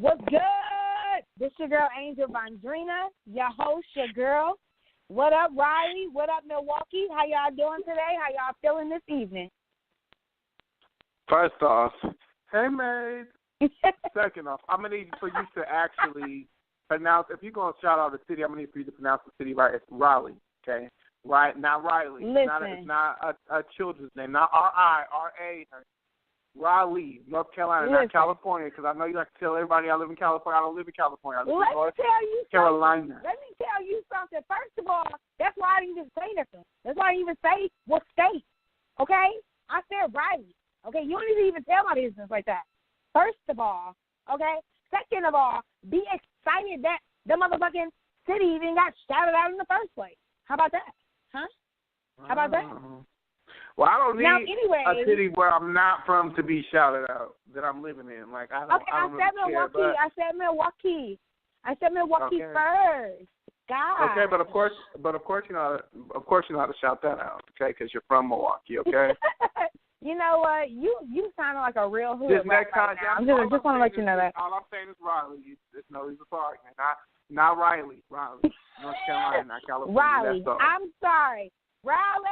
What's good? This your girl, Angel Vondrina, your host, your girl. What up, Riley? What up, Milwaukee? How y'all doing today? How y'all feeling this evening? First off, hey, mate. Second off, I'm going to need for you to actually pronounce, if you're going to shout out the city, I'm going to need for you to pronounce the city right. It's Raleigh, okay? Right, not Riley. Listen. It's not a children's name, not R-I-R-A. Raleigh, North Carolina, not California, because I know you like to tell everybody I live in California. I don't live in California. I live in North Carolina. Let me tell you something. First of all, that's why I didn't even say nothing. That's why I didn't even say what state, okay? I said Riley, okay? You don't need to even tell my business like that. First of all, okay? Second of all, be excited that the motherfucking city even got shouted out in the first place. How about that? Huh? How about that? Well, I don't need a city where I'm not from to be shouted out that I'm living in. Like I said Milwaukee. I said Milwaukee first. God. Okay, but of course, you know how to shout that out, okay? Because you're from Milwaukee, okay? You know what? You sound like a real hood just right now. I just want to let you know that. All I'm saying is Riley. There's no reason for argument. Not Riley. Riley. North Carolina, not California. Riley. I'm sorry. Riley!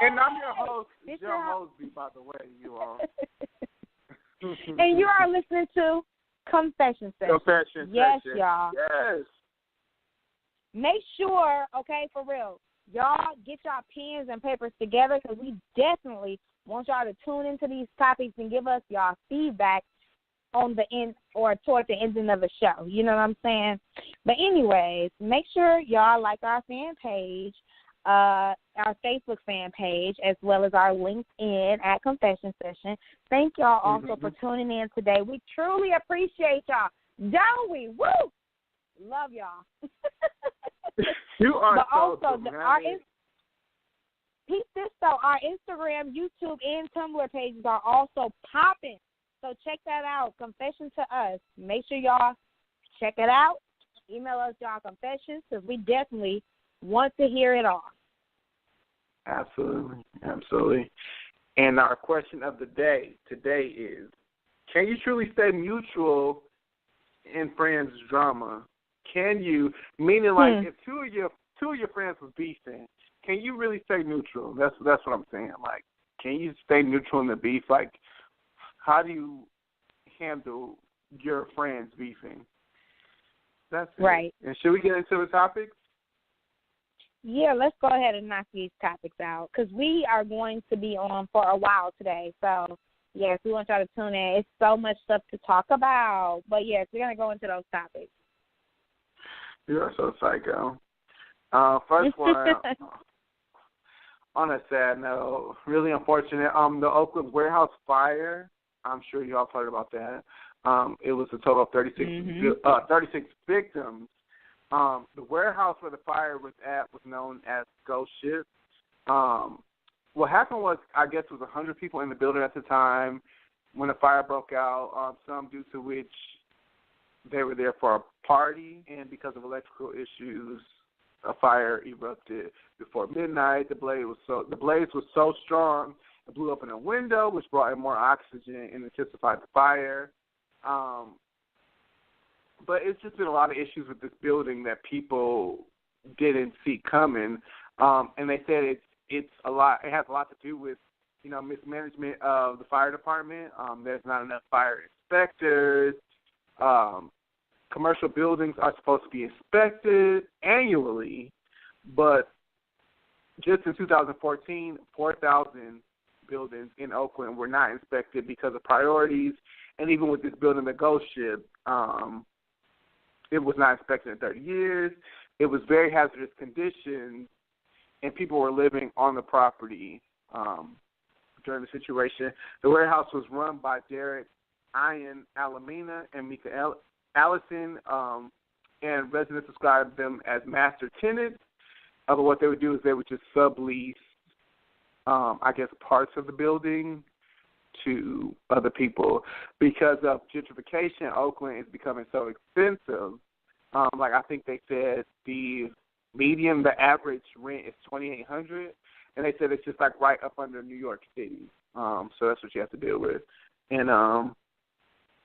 And I'm your host, Joe Mosby, by the way, you all. And you are listening to Confession Session. Yes, y'all. Yes. Make sure, okay, for real, y'all get y'all pens and papers together because we definitely want y'all to tune into these topics and give us y'all feedback on the end or toward the ending of the show. You know what I'm saying? But anyways, make sure y'all like our fan page. Our Facebook fan page, as well as our LinkedIn at Confession Session. Thank y'all also for tuning in today. We truly appreciate y'all. Don't we? Woo! Love y'all. You are but so also, peep this though, our Instagram, YouTube, and Tumblr pages are also popping. So check that out. Confession to Us. Make sure y'all check it out. Email us y'all confessions because we definitely want to hear it all. Absolutely. And our question of the day today is, can you truly stay neutral in friends' drama? Can you, meaning like if two of your friends was beefing, can you really stay neutral? That's what I'm saying. Like, can you stay neutral in the beef? Like, how do you handle your friends beefing? That's it. Right. And should we get into the topics? Yeah, let's go ahead and knock these topics out because we are going to be on for a while today. So, yes, we want y'all to tune in. It's so much stuff to talk about. But, yes, we're going to go into those topics. You are so psycho. First one, on a sad note, really unfortunate, the Oakland warehouse fire, I'm sure you all heard about that. It was a total of 36 victims. The warehouse where the fire was at was known as Ghost Ship. What happened was, I guess it was 100 people in the building at the time when the fire broke out, some due to which they were there for a party, and because of electrical issues, a fire erupted before midnight. The blaze was so strong, it blew up in a window, which brought in more oxygen and intensified the fire. But it's just been a lot of issues with this building that people didn't see coming, and they said it's a lot. It has a lot to do with mismanagement of the fire department. There's not enough fire inspectors. Commercial buildings are supposed to be inspected annually, but just in 2014, 4,000 buildings in Oakland were not inspected because of priorities, and even with this building, the Ghost Ship. It was not inspected in 30 years. It was very hazardous conditions, and people were living on the property during the situation. The warehouse was run by Derek, Ian, Alamina, and Mika Allison, and residents described them as master tenants. But what they would do is they would just sublease, parts of the building to other people. Because of gentrification, Oakland is becoming so expensive. I think they said the average rent is $2,800, and they said it's just like right up under New York City. So that's what you have to deal with. And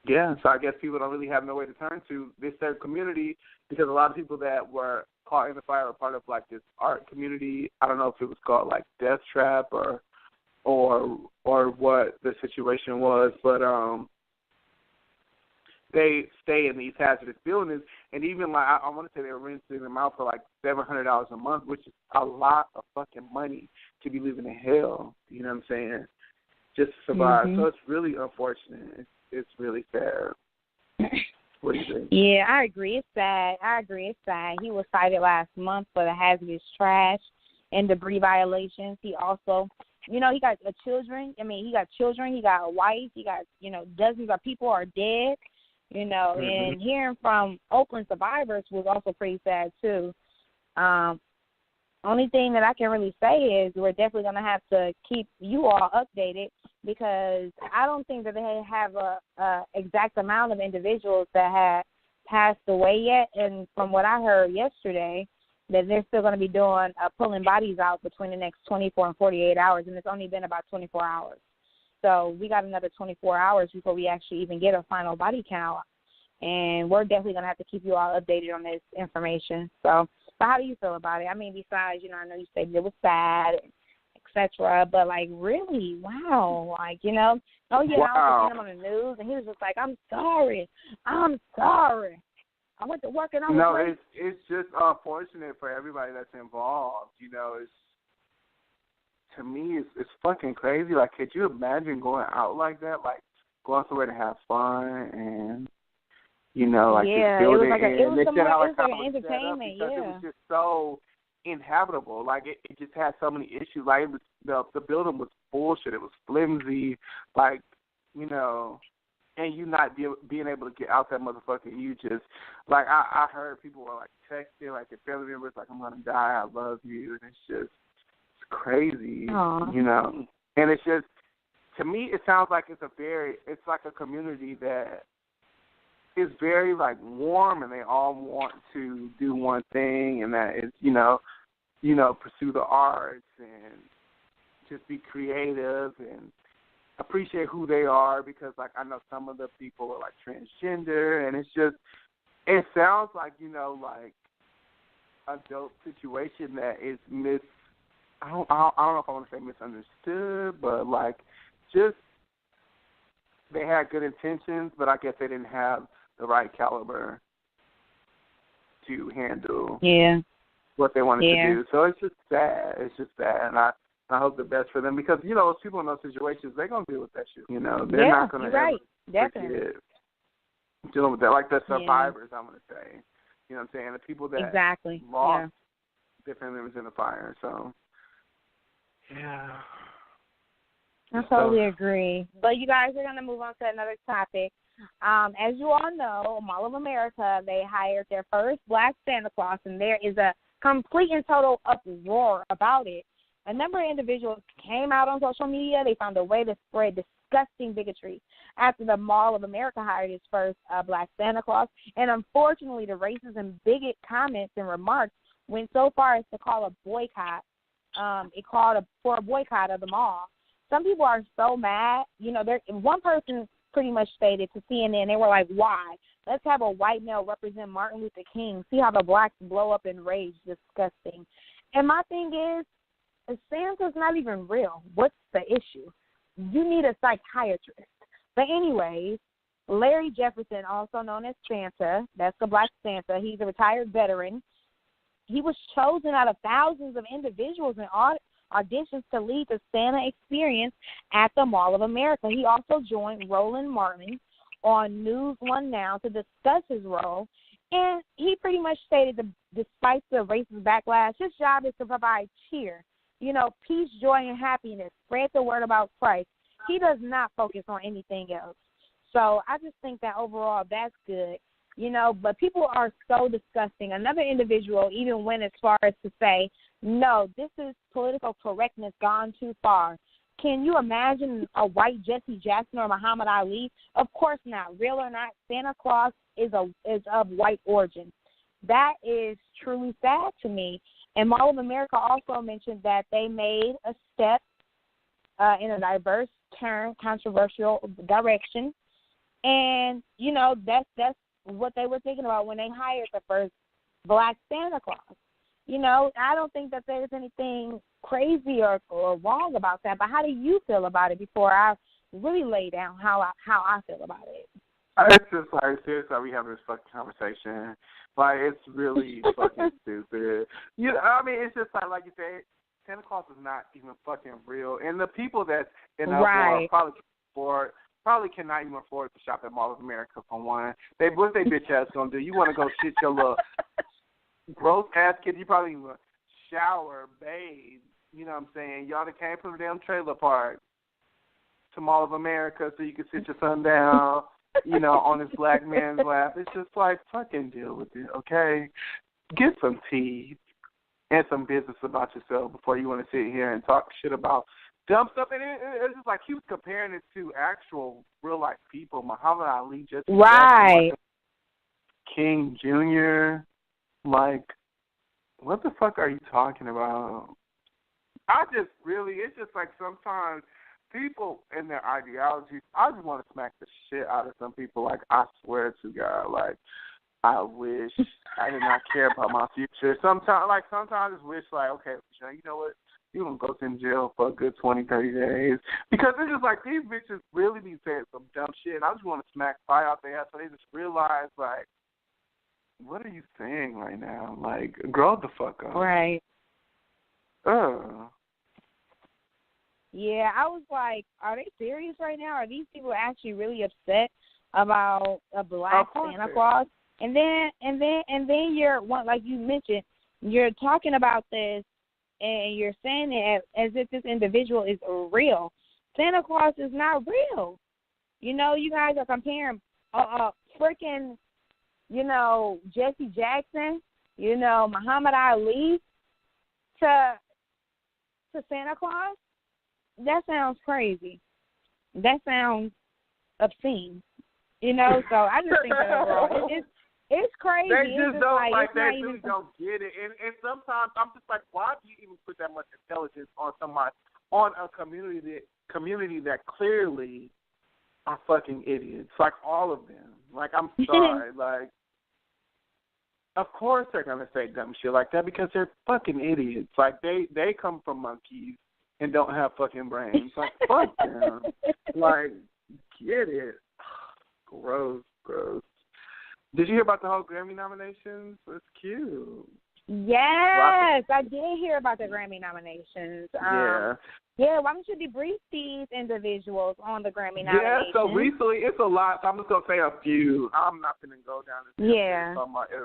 Yeah, so I guess people don't really have no way to turn to this certain community because a lot of people that were caught in the fire were part of like this art community. I don't know if it was called like Death Trap or what the situation was, but they stay in these hazardous buildings, and even like I want to say they were renting them out for like $700 a month, which is a lot of fucking money to be living in hell. You know what I'm saying? Just to survive. So it's really unfortunate. It's really sad. What do you think? Yeah, I agree. It's sad. He was cited last month for the hazardous trash and debris violations. He also, he got children. He got children. He got a wife. He got, dozens of people are dead. And hearing from Oakland survivors was also pretty sad too. Only thing that I can really say is we're definitely going to have to keep you all updated because I don't think that they have a exact amount of individuals that have passed away yet. And from what I heard yesterday, that they're still going to be doing pulling bodies out between the next 24 and 48 hours, and it's only been about 24 hours. So we got another 24 hours before we actually even get a final body count. And we're definitely going to have to keep you all updated on this information. So, but how do you feel about it? Besides, I know you said it was sad, etc. But, like, really, wow. Like, wow. I was seeing him on the news, and he was just like, I'm sorry. I went to work and I was No, it's just unfortunate for everybody that's involved. To me, it's fucking crazy. Like, could you imagine going out like that? Like, going somewhere to have fun and, like yeah, this building. It was like an entertainment, because it was just so inhabitable. Like, it just had so many issues. Like, the building was bullshit. It was flimsy. Like, and you not being able to get out that motherfucker, you just, like, I heard people were, like, texting, like, their family members, like, I'm going to die, I love you, and it's just, it's crazy, Aww. And it's just, to me, it sounds like it's like a community that is very, like, warm, and they all want to do one thing, and that is, pursue the arts and just be creative and appreciate who they are because, like, I know some of the people are, like, transgender, and it's just, it sounds like, like a dope situation that is I don't know if I want to say misunderstood, but, like, just they had good intentions, but I guess they didn't have the right caliber to handle what they wanted to do. So it's just sad. And I hope the best for them because, those people in those situations, they're going to deal with that shit. They're not going to forget dealing with that. Like the survivors, I'm going to say. You know what I'm saying? The people that lost their family members in the fire. So, yeah. I totally agree. But you guys are going to move on to another topic. As you all know, Mall of America, they hired their first Black Santa Claus, and there is a complete and total uproar about it. A number of individuals came out on social media. They found a way to spread disgusting bigotry after the Mall of America hired its first Black Santa Claus. And unfortunately, the racist and bigot comments and remarks went so far as to call a boycott. It called for a boycott of the mall. Some people are so mad. One person pretty much stated to CNN, they were like, why? Let's have a white male represent Martin Luther King. See how the blacks blow up in rage. Disgusting. And my thing is, Santa's not even real. What's the issue? You need a psychiatrist. But anyways, Larry Jefferson, also known as Santa, that's the Black Santa, he's a retired veteran. He was chosen out of thousands of individuals in auditions to lead the Santa experience at the Mall of America. He also joined Roland Martin on News One Now to discuss his role, and he pretty much stated that despite the racist backlash, his job is to provide cheer, peace, joy, and happiness, spread the word about Christ. He does not focus on anything else. So I just think that overall that's good. But people are so disgusting. Another individual even went as far as to say, no, this is political correctness gone too far. Can you imagine a white Jesse Jackson or Muhammad Ali? Of course not. Real or not, Santa Claus is of white origin. That is truly sad to me. And Mall of America also mentioned that they made a step in a diverse turn, controversial direction. And, you know, that's what they were thinking about when they hired the first Black Santa Claus. You know, I don't think that there's anything crazy or wrong about that. But how do you feel about it before I really lay down how I feel about it? It's just like, seriously, we having this fucking conversation. Like, it's really fucking stupid. You know, I mean, it's just like you said, Santa Claus is not even fucking real. And the people that's in the right. probably cannot even afford to shop at Mall of America for one. What they bitch ass gonna do? You want to go shit your little gross ass kid? You probably even shower, bathe. You know what I'm saying? Y'all that came from the damn trailer park to Mall of America so you can sit your son down, you know, on this black man's lap. It's just like, fucking deal with it, okay? Get some tea and some business about yourself before you want to sit here and talk shit about dumb stuff. And it's just like he was comparing it to actual real-life people. Muhammad Ali, Jesse right. Jackson, King Jr. Like, what the fuck are you talking about? It's just like sometimes people and their ideologies, I just want to smack the shit out of some people. Like, I swear to God, like, I wish I did not care about my future. Sometimes I just wish, like, okay, you know what? You're going to go in jail for a good 20, 30 days. Because it's just like these bitches really be saying some dumb shit, and I just want to smack fire out their ass so they just realize, like, what are you saying right now? Like, grow the fuck up. Right. Yeah, I was like, are they serious right now? Are these people actually really upset about a Black Santa Claus? And then you're like you mentioned, you're talking about this and you're saying it as if this individual is real. Santa Claus is not real. You know, you guys are comparing freaking, you know, Jesse Jackson, you know, Muhammad Ali to Santa Claus. That sounds crazy. That sounds obscene. You know, so I just think that overall it's crazy. They just don't like they really don't get it. And sometimes I'm just like, why do you even put that much intelligence on a community that clearly are fucking idiots? Like all of them. Like, I'm sorry. Like, of course they're gonna say dumb shit like that because they're fucking idiots. Like they come from monkeys and don't have fucking brains. Like, fuck them. Like, get it. Gross. Did you hear about the whole Grammy nominations? It's cute. Yes, I did hear about the Grammy nominations. Yeah, why don't you debrief these individuals on the Grammy nominations? Yeah, so recently, it's a lot. So I'm just going to say a few. I'm not going to go down this. Yeah.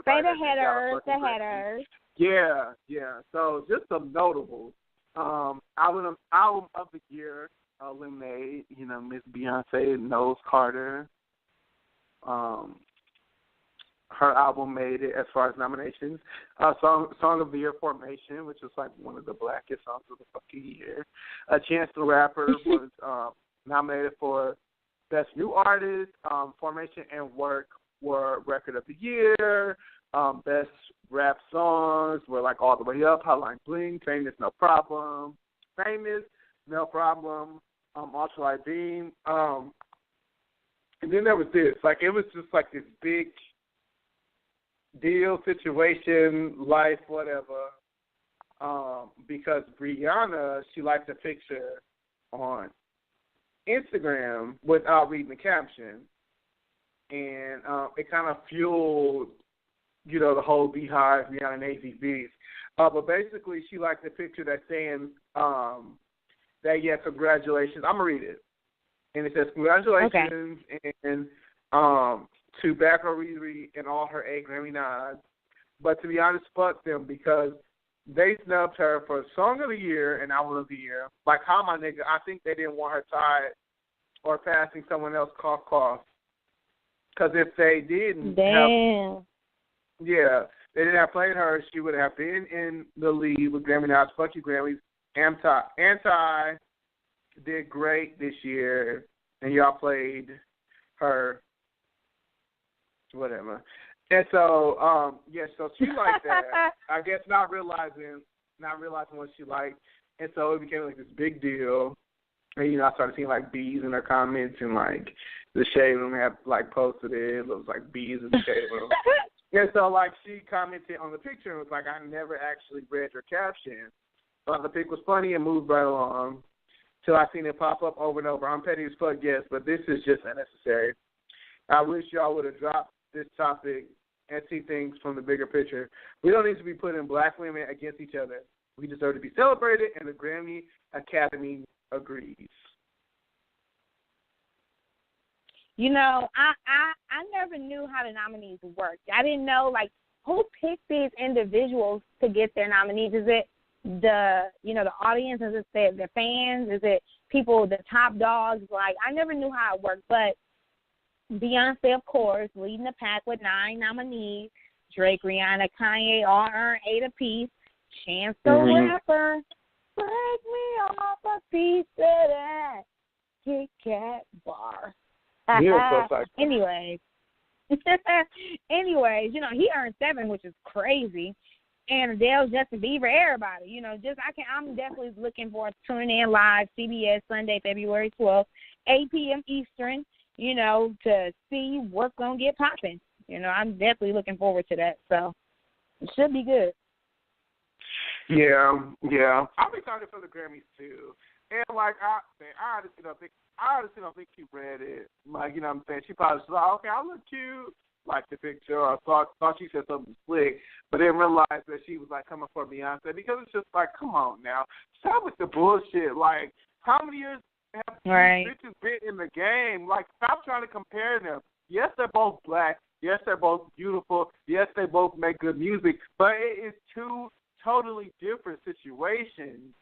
Say the headers. Yeah. So just some notables. Album of the year, Lemonade, you know, Miss Beyonce, Knowles Carter. Her album made it as far as nominations. Song of the Year, Formation, which is like one of the blackest songs of the fucking year. Chance the Rapper was nominated for Best New Artist. Formation and Work were Record of the Year. Best Rap Songs were like all the way up. Hotline Bling, Famous No Problem, Ultralight Beam. And then there was this. Like, it was just like this big deal, situation, life, whatever, because Rihanna, she liked a picture on Instagram without reading the caption, and it kind of fueled, you know, the whole Beehive, Rihanna and AZBs. But basically, she liked the picture that's saying that, yeah, congratulations. I'm going to read it. And it says, congratulations, and to Backlash Riri and all her 8 Grammy nods. But to be honest, fuck them, because they snubbed her for Song of the Year and Album of the Year. Like, how, my nigga? I think they didn't want her tied or passing someone else cough. Because if they didn't they didn't have played her, she would have been in the lead with Grammy nods. Fuck you, Grammys. Anti did great this year, and y'all played her. Whatever. And so, so she liked that. I guess not realizing what she liked. And so it became like this big deal. And, I started seeing, like, bees in her comments, and, like, the Shade Room had, like, posted it. It was, like, bees in the Shade Room. And so, like, she commented on the picture and was like, I never actually read your caption. Thought the pic was funny and moved right along till I seen it pop up over and over. I'm petty as fuck, yes, but this is just unnecessary. I wish y'all would have dropped this topic and see things from the bigger picture. We don't need to be putting black women against each other. We deserve to be celebrated, and the Grammy Academy agrees. I never knew how the nominees worked. I didn't know, like, who picked these individuals to get their nominees. Is it the audience? Is it the fans? Is it people, the top dogs? Like, I never knew how it worked. But Beyonce, of course, leading the pack with 9 nominees. Drake, Rihanna, Kanye all earned 8 apiece. Chance the Rapper, break me off a piece of that Kit Kat bar. Anyways, he earned 7, which is crazy. And Adele, Justin Bieber, everybody. I'm definitely looking forward to tuning in live, CBS, Sunday, February 12th, 8 p.m. Eastern, to see what's going to get popping. I'm definitely looking forward to that. So it should be good. Yeah. I'm excited for the Grammys, too. And, like, I honestly don't think she read it. Like, you know what I'm saying? She probably thought, okay, I look cute, like the picture, or thought she said something slick, but didn't realize that she was, like, coming for Beyonce, because it's just like, come on now. Stop with the bullshit. Like, how many years have these bitches been in the game? Like, stop trying to compare them. Yes, they're both black. Yes, they're both beautiful. Yes, they both make good music, but it is two totally different situations.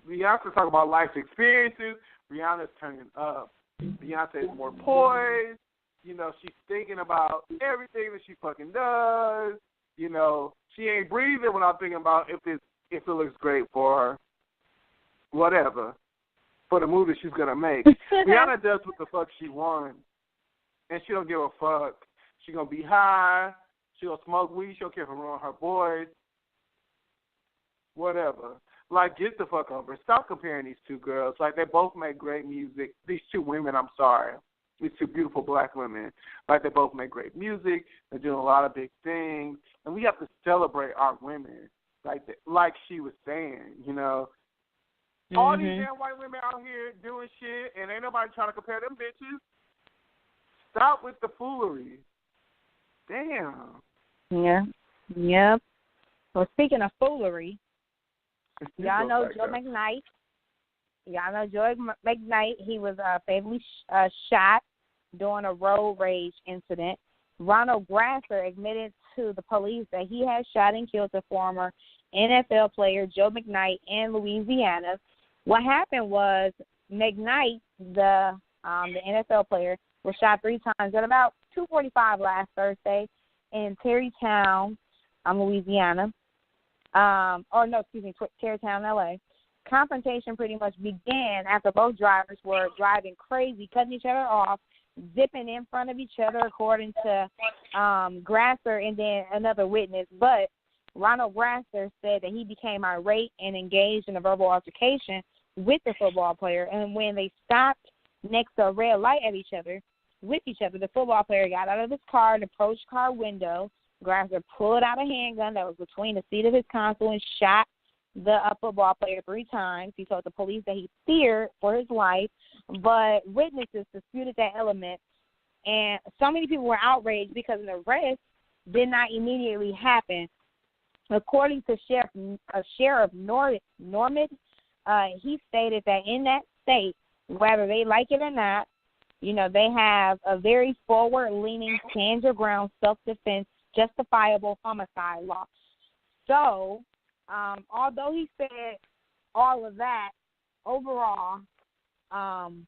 Beyonce's talking about life experiences. Rihanna's turning up. Beyonce's more poised. She's thinking about everything that she fucking does. She ain't breathing when I'm thinking about if it looks great for her. Whatever. For the movie she's gonna make. Rihanna does what the fuck she wants. And she don't give a fuck. She gonna be high. She gonna smoke weed. She don't care if her her boys. Whatever. Like, get the fuck over. Stop comparing these two girls. Like, they both make great music. These two women, I'm sorry. These two beautiful black women. Like, they both make great music. They're doing a lot of big things. And we have to celebrate our women. Like she was saying, All these damn white women out here doing shit, and ain't nobody trying to compare them bitches. Stop with the foolery. Damn. Yeah. Yep. Well, speaking of foolery, y'all know Joe McKnight. He was fatally shot during a road rage incident. Ronald Grasser admitted to the police that he had shot and killed the former NFL player Joe McKnight in Louisiana. What happened was McKnight, the NFL player, was shot 3 times at about 2:45 last Thursday in Tarrytown, Louisiana. Tarrytown, LA. Confrontation pretty much began after both drivers were driving crazy, cutting each other off, zipping in front of each other, according to Grasser and then another witness. But Ronald Grasser said that he became irate and engaged in a verbal altercation with the football player. And when they stopped next to a red light at with each other, the football player got out of his car and approached car window. Grasser pulled out a handgun that was between the seat of his console and shot the football player 3 times. He told the police that he feared for his life, but witnesses disputed that element. And so many people were outraged because an arrest did not immediately happen. According to Sheriff Norman, he stated that in that state, whether they like it or not, they have a very forward-leaning, stand your ground, self-defense, justifiable homicide law. So, although he said all of that, overall, Ronald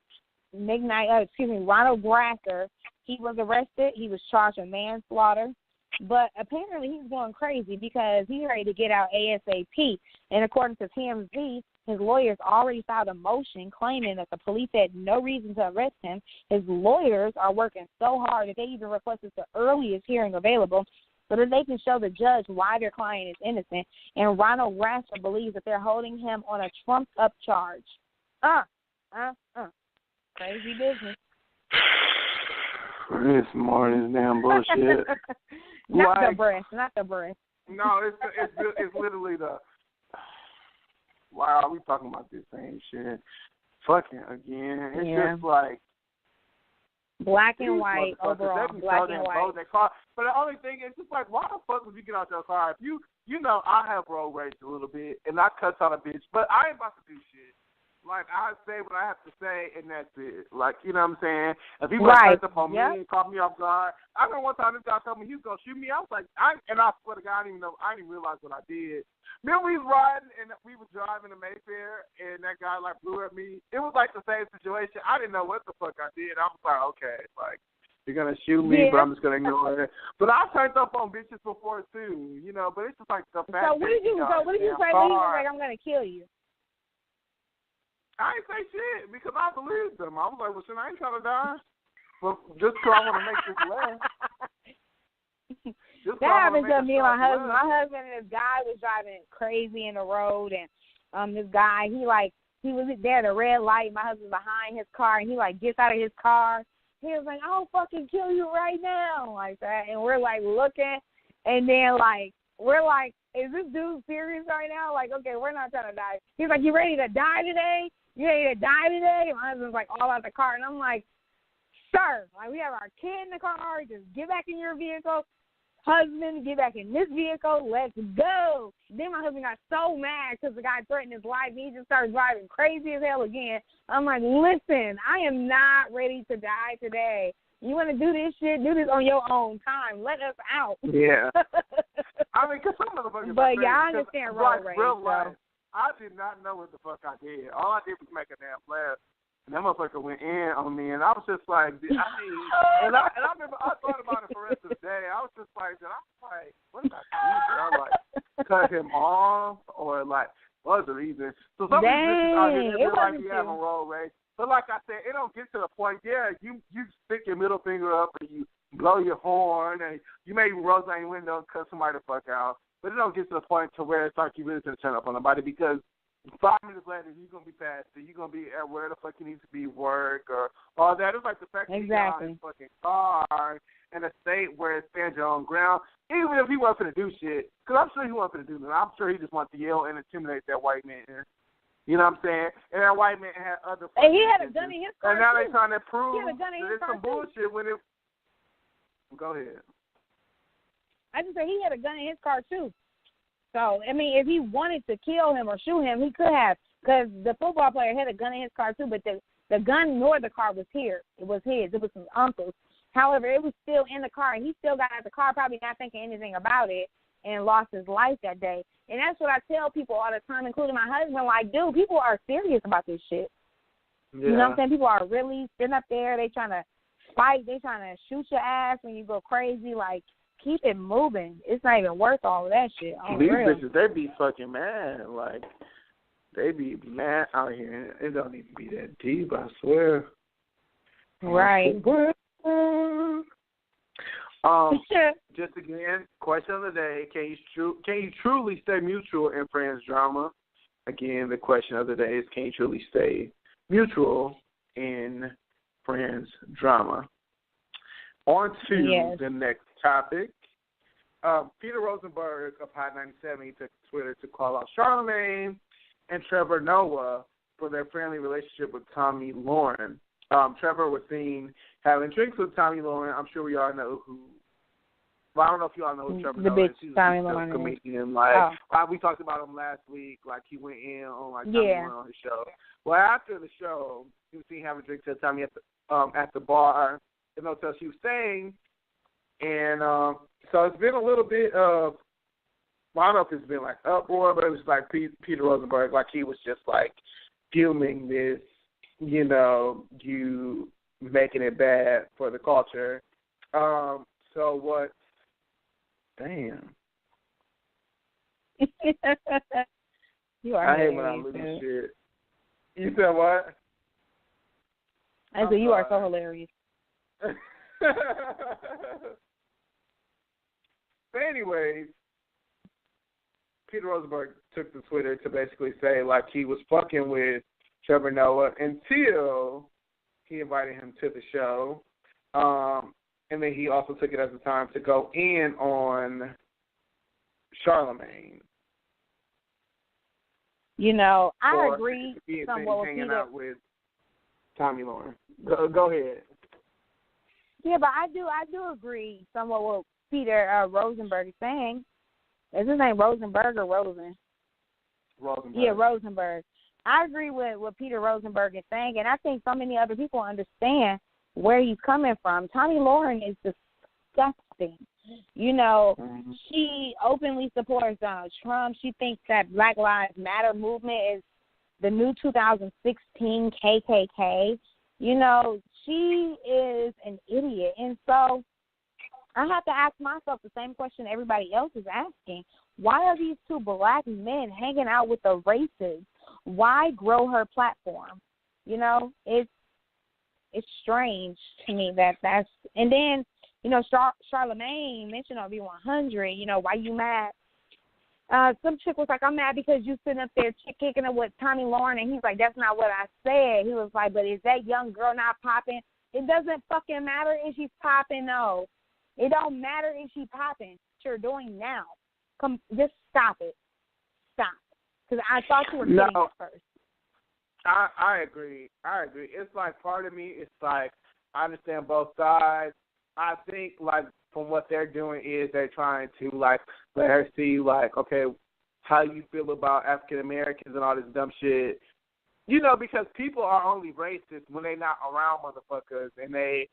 Grasser, he was arrested. He was charged with manslaughter. But apparently he's going crazy because he's ready to get out ASAP. And according to TMZ, his lawyers already filed a motion claiming that the police had no reason to arrest him. His lawyers are working so hard that they even requested the earliest hearing available so that they can show the judge why their client is innocent. And Ronald Grasser believes that they're holding him on a trumped-up charge. Crazy business. It's more than this damn bullshit. Not the breast. No, it's literally the. Wow, we talking about this same shit. Fucking again. It's just like. Black and white overall. Black and white. But the only thing is, just like, why the fuck would you get out your car? If you know, I have road rage a little bit, and I cuss on a bitch, but I ain't about to do shit. Like, I say what I have to say, and that's it. Like, you know what I'm saying? If people cuss up on me and caught me off guard, I remember one time this guy told me he was going to shoot me. I was like, I swear to God, I didn't even realize what I did. Remember we was riding, and we were driving to Mayfair, and that guy, like, blew at me. It was like the same situation. I didn't know what the fuck I did. I was like, okay, like, you're going to shoot me, but I'm just going to ignore it. But I've turned up on bitches before, too, you know, but it's just like the fact So what did you say when you were like, I'm going to kill you? I ain't say shit because I believed them. I was like, well, shit, I ain't trying to die. But just because I want to make this laugh. That happened to me and my husband. My husband and this guy was driving crazy in the road, and this guy, he was there at a red light. My husband was behind his car, and he, like, gets out of his car. He was like, I'll fucking kill you right now, like that. And we're, like, looking, and then, like, we're like, is this dude serious right now? Like, okay, we're not trying to die. He's like, you ready to die today? You ready to die today? And my husband's like all out the car. And I'm like, sir, like we have our kid in the car. Just get back in your vehicle. Husband, get back in this vehicle. Let's go. Then my husband got so mad because the guy threatened his life. He just started driving crazy as hell again. I'm like, listen, I am not ready to die today. You want to do this shit? Do this on your own time. Let us out. Yeah. I mean, because some motherfuckers. But yeah, I understand road rage. Real life, I did not know what the fuck I did. All I did was make a damn laugh. And that motherfucker went in on me, and I was just like, and I remember I thought about it for the rest of the day. I was just like, what did I do? Did I like cut him off, or like what was the reason? So some of these bitches out here, they like you having road rage. But like I said, it don't get to the point. Yeah, you stick your middle finger up and you blow your horn and you maybe roll down your window and cut somebody the fuck out. But it don't get to the point to where it's like you really gonna turn up on nobody because 5 minutes later you're gonna be past it. You're gonna be at where the fuck you need to be, work or all that. It's like the fact that you got in his fucking car in a state where it stands your own ground. Even if he wasn't to do shit, because I'm sure he wasn't to do that. I'm sure he just wanted to yell and intimidate that white man. You know what I'm saying? And that white man had other. And he had a gun in his car. And now too. they trying to prove that it's some bullshit when it. Go ahead. I just said he had a gun in his car too. So I mean, if he wanted to kill him or shoot him, he could have. Because the football player had a gun in his car too, but the gun nor the car was here. It was his. It was his uncle's. However, it was still in the car, and he still got out the car, probably not thinking anything about it, and lost his life that day. And that's what I tell people all the time, including my husband. Like, dude, people are serious about this shit. Yeah. You know what I'm saying? People are really sitting up there. They trying to fight. They trying to shoot your ass when you go crazy. Like, keep it moving. It's not even worth all of that shit. These bitches, they be fucking mad. Like, they be mad out here. It don't even be that deep, I swear. Right. Just again, question of the day: Can you truly stay mutual in friends drama? Again, the question of the day is: Can you truly stay mutual in friends drama? On to the next topic. Peter Rosenberg of Hot 97 took Twitter to call out Charlemagne and Trevor Noah for their friendly relationship with Tommy Lauren. Trevor was seen having drinks with Tommy Lauren. I'm sure we all know who. Well, I don't know if you all know who Trevor Noah is. He's a comedian. Like, we talked about him last week. Like, he went in on Tommy Lauren on his show. Well, after the show, he was seen having drinks with Tommy at the bar in the hotel she was staying. And so it's been a little bit of, I don't know if it's been like uproar, but it was like Peter Rosenberg, like he was just like fuming this, you know, you making it bad for the culture. So what? Damn. You are I hate when I lose shit. You said what? I said you are so hilarious. But anyways, Peter Rosenberg took to Twitter to basically say like he was fucking with Trevor Noah until he invited him to the show. And then he also took it as a time to go in on Charlemagne. You know, I or agree he somewhat with hanging Peter. out with Tommy Lauren. Go ahead. Yeah, but I do agree somewhat with Peter Rosenberg is saying. Is his name Rosenberg or Rosen? Rosenberg. Yeah, Rosenberg. I agree with what Peter Rosenberg is saying, and I think so many other people understand where he's coming from. Tommy Lauren is disgusting. You know, she openly supports Donald Trump. She thinks that Black Lives Matter movement is the new 2016 KKK. You know, she is an idiot. And so I have to ask myself the same question everybody else is asking. Why are these two black men hanging out with the racists? Why grow her platform? You know, it's strange to me that's – and then, you know, Charlemagne mentioned on V100, you know, why you mad? Some chick was like, I'm mad because you sitting up there kicking it with Tommy Lauren, and he's like, that's not what I said. He was like, but is that young girl not popping? It doesn't fucking matter if she's popping, no. It don't matter if she's popping. What you're doing now. Come, just stop it. Stop. Because I thought you were kidding at first. I agree. It's like part of me, it's like I understand both sides. I think, like, from what they're doing is they're trying to, like, let her see, like, okay, how you feel about African Americans and all this dumb shit. You know, because people are only racist when they're not around motherfuckers and they,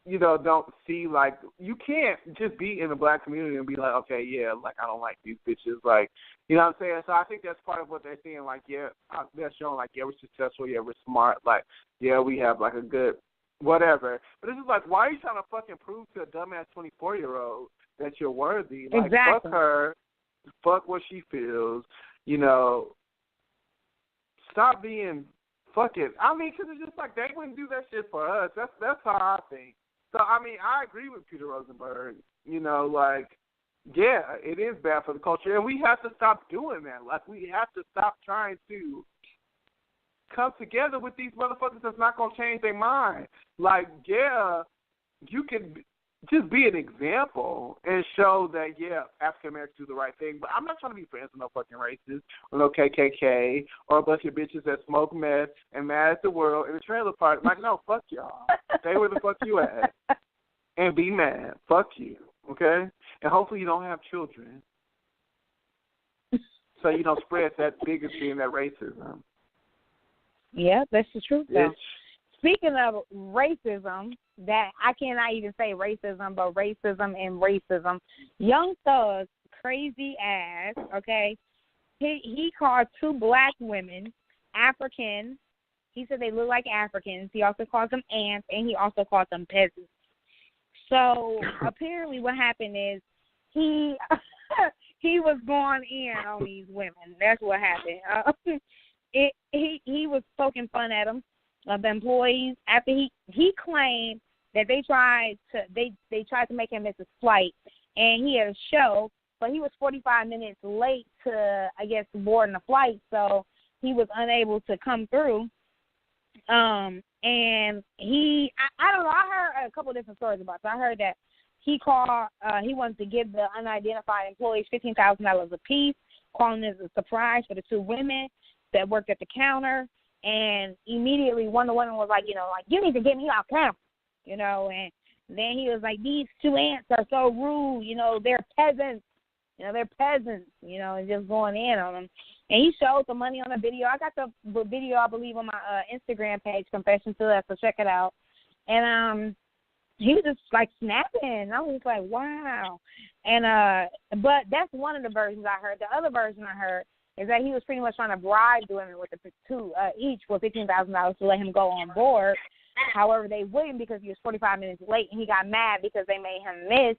you know, don't see, like, you can't just be in the black community and be like, okay, yeah, like, I don't like these bitches. Like, you know what I'm saying? So I think that's part of what they're saying. Like, yeah, they're showing, like, yeah, we're successful. Yeah, we're smart. Like, yeah, we have, like, a good whatever. But it's just like, why are you trying to fucking prove to a dumbass 24-year-old that you're worthy? Like, exactly. Fuck her. Fuck what she feels. You know, stop being fucking. I mean, because it's just like they wouldn't do that shit for us. That's how I think. So, I mean, I agree with Peter Rosenberg. You know, like, yeah, it is bad for the culture, and we have to stop doing that. Like, we have to stop trying to come together with these motherfuckers that's not going to change their mind. Like, yeah, you can just be an example and show that, yeah, African Americans do the right thing, but I'm not trying to be friends with no fucking racists or no KKK or a bunch of bitches that smoke meth and mad at the world in a trailer park. Like, no, fuck y'all. Stay where the fuck you at and be mad. Fuck you, okay? And hopefully you don't have children so you don't spread that bigotry and that racism. Yeah, that's the truth, though. Speaking of racism, that I cannot even say racism, but racism and racism. Young Thug's crazy ass, okay, he called two black women African. He said they look like Africans. He also called them ants, and he also called them peasants. So apparently what happened is he was going in on these women. That's what happened. He was poking fun at them, the employees, after he claimed that they tried to make him miss his flight, and he had a show, but he was 45 minutes late to, I guess, boarding the flight, so he was unable to come through. And I don't know, I heard a couple of different stories about this. I heard that he wanted to give the unidentified employees $15,000 apiece, calling it a surprise for the two women that worked at the counter, and immediately one of the women was like, you know, like, you need to get me off camera, you know, and then he was like, these two ants are so rude, you know, they're peasants, and just going in on them. And he showed the money on the video. I got the video, I believe, on my Instagram page, Confession to That, so check it out. And he was just, like, snapping. I was like, wow. And but that's one of the versions I heard. The other version I heard is that he was pretty much trying to bribe the women with the two each for $15,000 to let him go on board. However, they wouldn't because he was 45 minutes late, and he got mad because they made him miss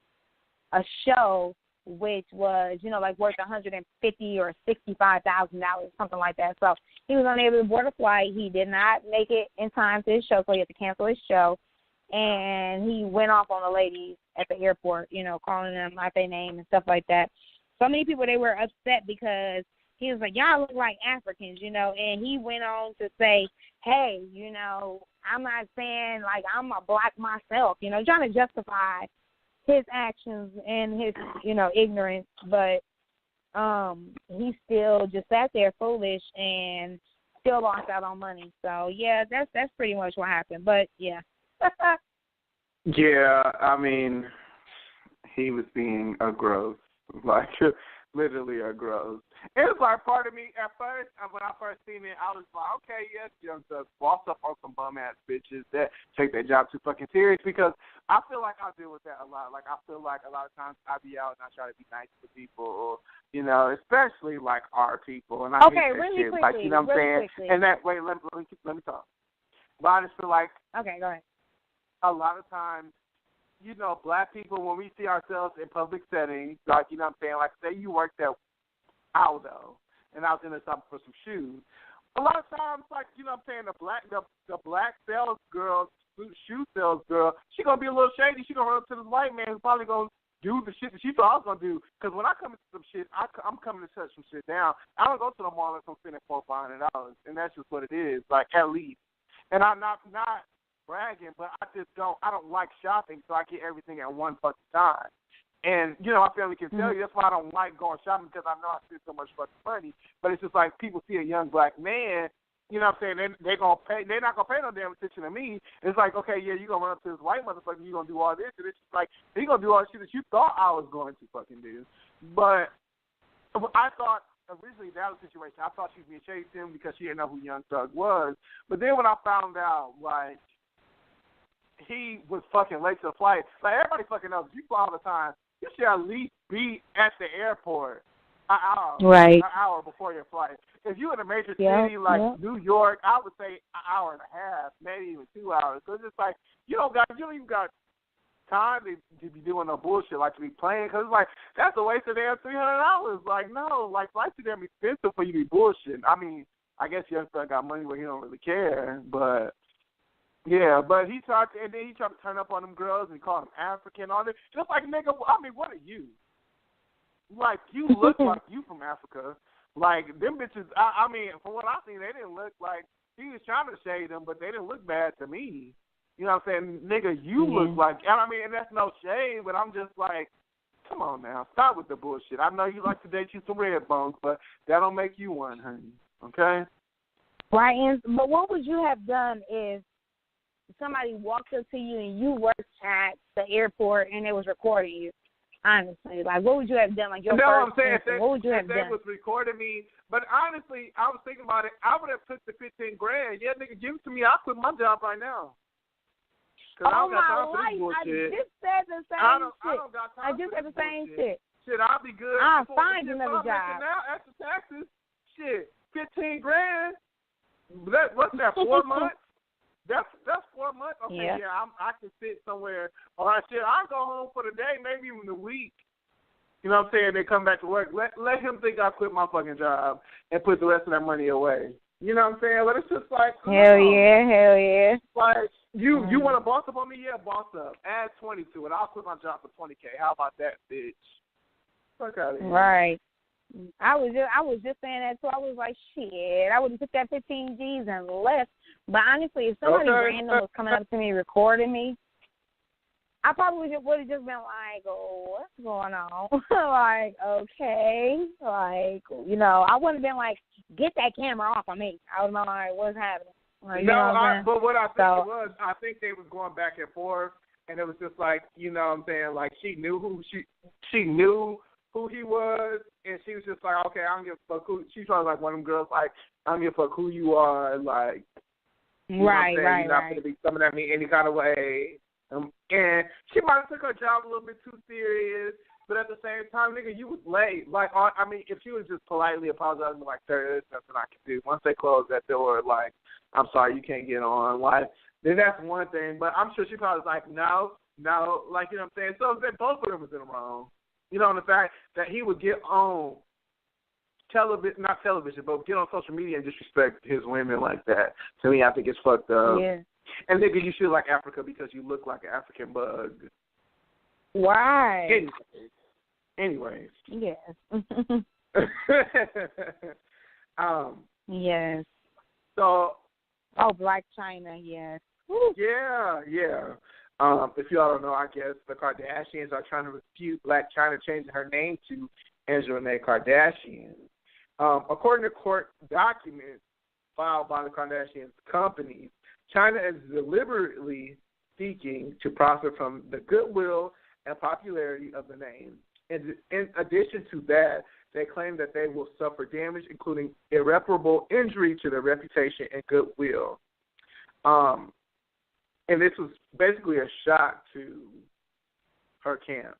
a show which was, you know, like worth $150,000 or $65,000, something like that. So he was unable to board a flight. He did not make it in time to his show, so he had to cancel his show. And he went off on the ladies at the airport, you know, calling them out their name and stuff like that. So many people, they were upset because he was like, y'all look like Africans, you know, and he went on to say, hey, you know, I'm not saying, like, I'm a black myself, you know, trying to justify his actions and his, you know, ignorance, but he still just sat there foolish and still lost out on money. So, yeah, that's pretty much what happened, but, yeah. Yeah, I mean, he was being a gross, like, literally a gross. It was like part of me at first, when I first seen it, I was like, okay, yes, Young Thug, boss up on some bum-ass bitches that take their job too fucking serious, because I feel like I deal with that a lot. Like, I feel like a lot of times I be out and I try to be nice to people, or, you know, especially, like, our people. And I hate that really shit. quickly, like, you know what I'm saying? Quickly. And that, wait, let me talk. But I just feel like, okay, go ahead. a lot of times, you know, black people, when we see ourselves in public settings, like, you know what I'm saying, like, say you worked at Aldo, and I was in there shopping for some shoes. A lot of times, like, you know what I'm saying, the black sales girl, shoe sales girl, she going to be a little shady. She going to run up to this white man who's probably going to do the shit that she thought I was going to do. Because when I come into some shit, I'm coming to shut some shit down. I don't go to the mall unless I'm spending $400, and that's just what it is, like, at least. And I'm not bragging, but I don't like shopping, so I get everything at one fucking time. And, you know, my family can tell you that's why I don't like going shopping, because I know I spend so much fucking money. But it's just like people see a young black man, you know what I'm saying, they're not going to pay no damn attention to me. It's like, okay, yeah, you're going to run up to this white motherfucker, you're going to do all this, and it's just like, he's going to do all the shit that you thought I was going to fucking do. But I thought, originally that was the situation. I thought she was being shady to him because she didn't know who Young Thug was. But then when I found out, like, he was fucking late to the flight, like, everybody fucking knows, you fly all the time, you should at least be at the airport an hour before your flight. If you're in a major city like New York, I would say an hour and a half, maybe even 2 hours. So it's just like, you don't even got time to be doing no bullshit, like to be playing, because it's like, that's a waste of damn $300. Like, no, like, flights are damn expensive for you to be bullshitting. I mean, I guess Young Thug got money where he don't really care, but yeah, but he tried to turn up on them girls and call them African, all this. Just like, nigga, I mean, what are you? Like, you look like you from Africa. Like, them bitches, I mean, from what I seen, they didn't look like, he was trying to shade them, but they didn't look bad to me. You know what I'm saying? Nigga, you look like, and I mean, and that's no shade, but I'm just like, come on now, stop with the bullshit. I know you like to date you some red bones, but that don't make you one, honey. Okay? Right, but what would you have done if somebody walked up to you and you worked at the airport and they was recording you? Honestly, like, what would you have done? Like, your what I'm saying, what would you have done? They was recording me, but honestly, I was thinking about it. I would have took the $15,000. Yeah, nigga, give it to me. I'll quit my job right now. Oh, I just said the same shit. I don't got time I just said the same shit. Shit, I'll be good. I'll find another job. Now, after taxes, shit, $15,000. What's that, 4 months? That's 4 months. Okay, yeah, I can sit somewhere. All right, shit, I'll go home for the day, maybe even a week. You know what I'm saying? They come back to work. Let him think I quit my fucking job and put the rest of that money away. You know what I'm saying? But it's just like, hell yeah. Like, you want to boss up on me? Yeah, boss up. Add 20 to it. I'll quit my job for $20,000. How about that, bitch? Fuck out of here. Right. I was just saying that too. I was like, shit, I would have took that 15 G's and left. But honestly, if somebody random was coming up to me recording me, I probably would have just been like, oh, what's going on? Like, okay. Like, you know, I wouldn't have been like, get that camera off of me. I was like, what's happening? Like, but what I think it was, I think they was going back and forth, and it was just like, you know what I'm saying, like, she knew who he was, and she was just like, okay, I don't give a fuck who. She's probably like one of them girls, like, I don't give a fuck who you are, like, right. You're not going to be coming at me any kind of way. And she might have took her job a little bit too serious, but at the same time, nigga, you was late. Like, I mean, if she was just politely apologizing, like, there's nothing I can do. Once they close that door, like, I'm sorry, you can't get on. Like, then that's one thing. But I'm sure she probably was like, no, like, you know what I'm saying? So then both of them was in the wrong. You know, and the fact that he would get on not television, but get on social media and disrespect his women like that. To me, I think it's fucked up. Yeah. And nigga, you should like Africa because you look like an African bug. Why? Anyways. Yes. Yes. So. Oh, Blac Chyna, yes. Woo. Yeah. If y'all don't know, I guess the Kardashians are trying to refute Blac Chyna changing her name to Angela Renee Kardashian. According to court documents filed by the Kardashian companies, China is deliberately seeking to profit from the goodwill and popularity of the name. In addition to that, they claim that they will suffer damage, including irreparable injury to their reputation and goodwill. And this was basically a shock to her camp.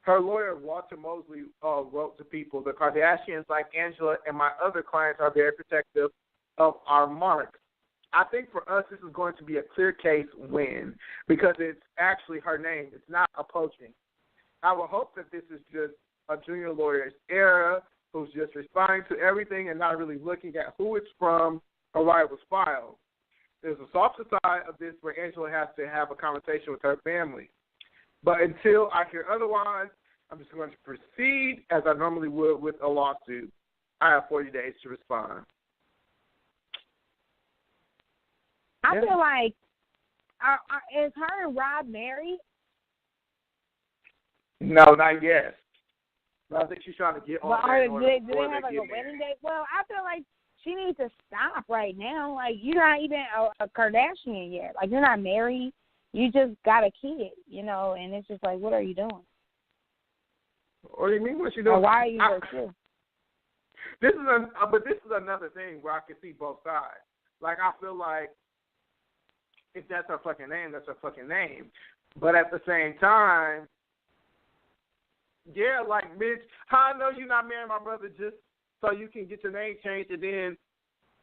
Her lawyer, Walter Mosley, wrote to People, the Kardashians, like Angela and my other clients, are very protective of our mark. I think for us, this is going to be a clear case win because it's actually her name. It's not a poaching. I would hope that this is just a junior lawyer's error who's just responding to everything and not really looking at who it's from or why it was filed. There's a softer side of this where Angela has to have a conversation with her family. But until I hear otherwise, I'm just going to proceed as I normally would with a lawsuit. I have 40 days to respond. I feel like, is her and Rob married? No, not yet. But I think she's trying to get on that. Do they have like a wedding date? Well, I feel like she needs to stop right now. Like, you're not even a Kardashian yet. Like, you're not married. You just got a kid, and it's just like, what are you doing? What do you mean what you doing? Or why are you there too? This is another thing where I can see both sides. Like, I feel like if that's her fucking name, that's her fucking name. But at the same time, yeah, like, bitch, how I know you're not marrying my brother just so you can get your name changed, and then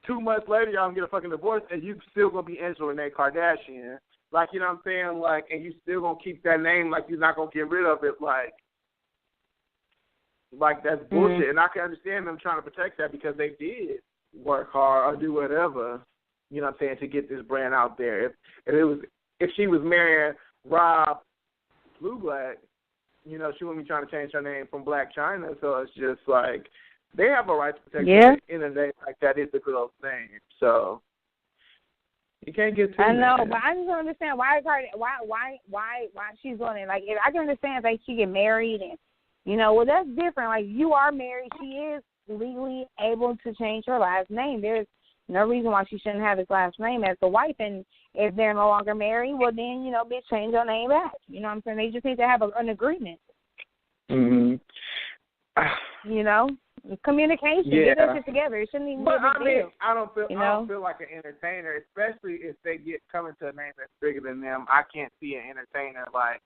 2 months later y'all can get a fucking divorce, and you still gonna be Angela Renee Kardashian. Like, you know what I'm saying? Like, and you still gonna keep that name, like you're not gonna get rid of it, like that's bullshit. Mm-hmm. And I can understand them trying to protect that because they did work hard or do whatever, you know what I'm saying, to get this brand out there. If she was marrying Rob Blue Black, she wouldn't be trying to change her name from Blac Chyna. So it's just like they have a right to protect the internet. Like, that is a good old thing. So you can't get too. I know, but I just don't understand why she's doing it. Like, if I can understand, like, she get married and well, that's different. Like, you are married, she is legally able to change her last name. There's no reason why she shouldn't have his last name as the wife. And if they're no longer married, well, then, bitch, change your name back. You know what I'm saying? They just need to have an agreement. Mm-hmm. Communication. Yeah. Get that shit together. It shouldn't even be a big deal. I don't feel like an entertainer, especially if they get coming to a name that's bigger than them. I can't see an entertainer, like,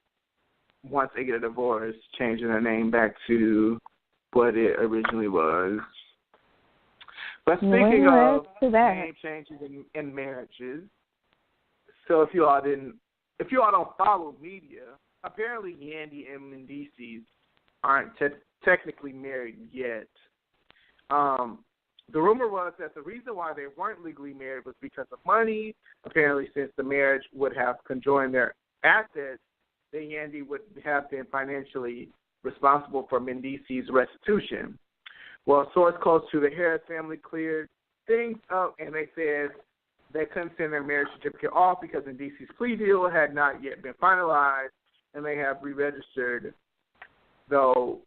once they get a divorce, changing their name back to what it originally was. But speaking of name changes in marriages, so if you all don't follow media, apparently Yandy and Mendeecees aren't technically married yet. The rumor was that the reason why they weren't legally married was because of money. Apparently, since the marriage would have conjoined their assets, then Yandy would have been financially responsible for Mendeecees' restitution. Well, a source close to the Harris family cleared things up, and they said they couldn't send their marriage certificate off because Mendeecees' plea deal had not yet been finalized, and they have re-registered, though.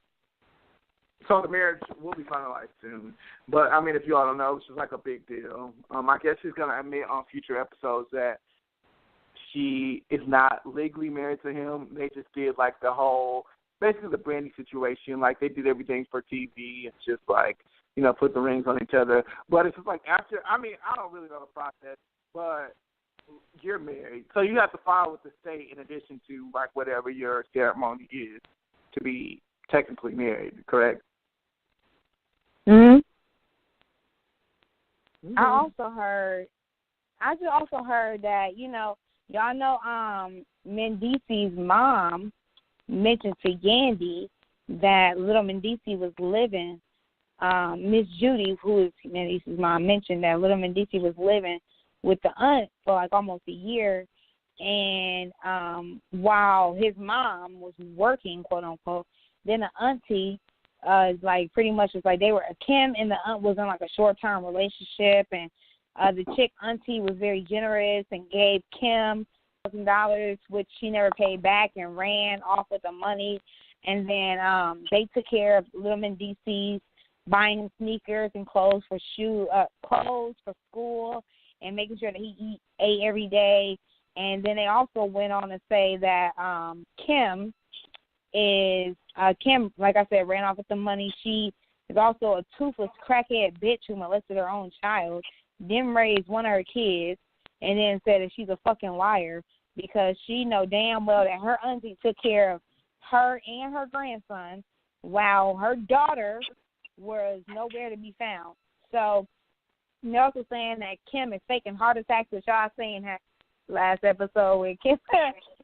So the marriage will be finalized soon. But, I mean, if you all don't know, this is like a big deal. I guess she's going to admit on future episodes that she is not legally married to him. They just did, like, the whole, basically the Brandy situation. Like, they did everything for TV and just, like, put the rings on each other. But it's just like after, I mean, I don't really know the process, but you're married. So you have to file with the state in addition to, like, whatever your ceremony is to be technically married, correct? Mm-hmm. Mm-hmm. I just also heard that, y'all know Mendeecees' mom mentioned to Yandy that little Mendeecees was living, Miss Judy, who is Mendeecees' mom, mentioned that little Mendeecees was living with the aunt for like almost a year. And while his mom was working, quote unquote, then the auntie like pretty much it's like they were Kim and the aunt was in like a short-term relationship, and the chick auntie was very generous and gave Kim $1,000, which she never paid back, and ran off with the money. And then they took care of little Mendeecees, buying him sneakers and clothes for school, and making sure that he ate every day. And then they also went on to say that Kim, like I said, ran off with the money. She is also a toothless crackhead bitch who molested her own child, then raised one of her kids, and then said that she's a fucking liar because she know damn well that her auntie took care of her and her grandson while her daughter was nowhere to be found. So they're also saying that Kim is faking heart attacks, which y'all seen her last episode with Kim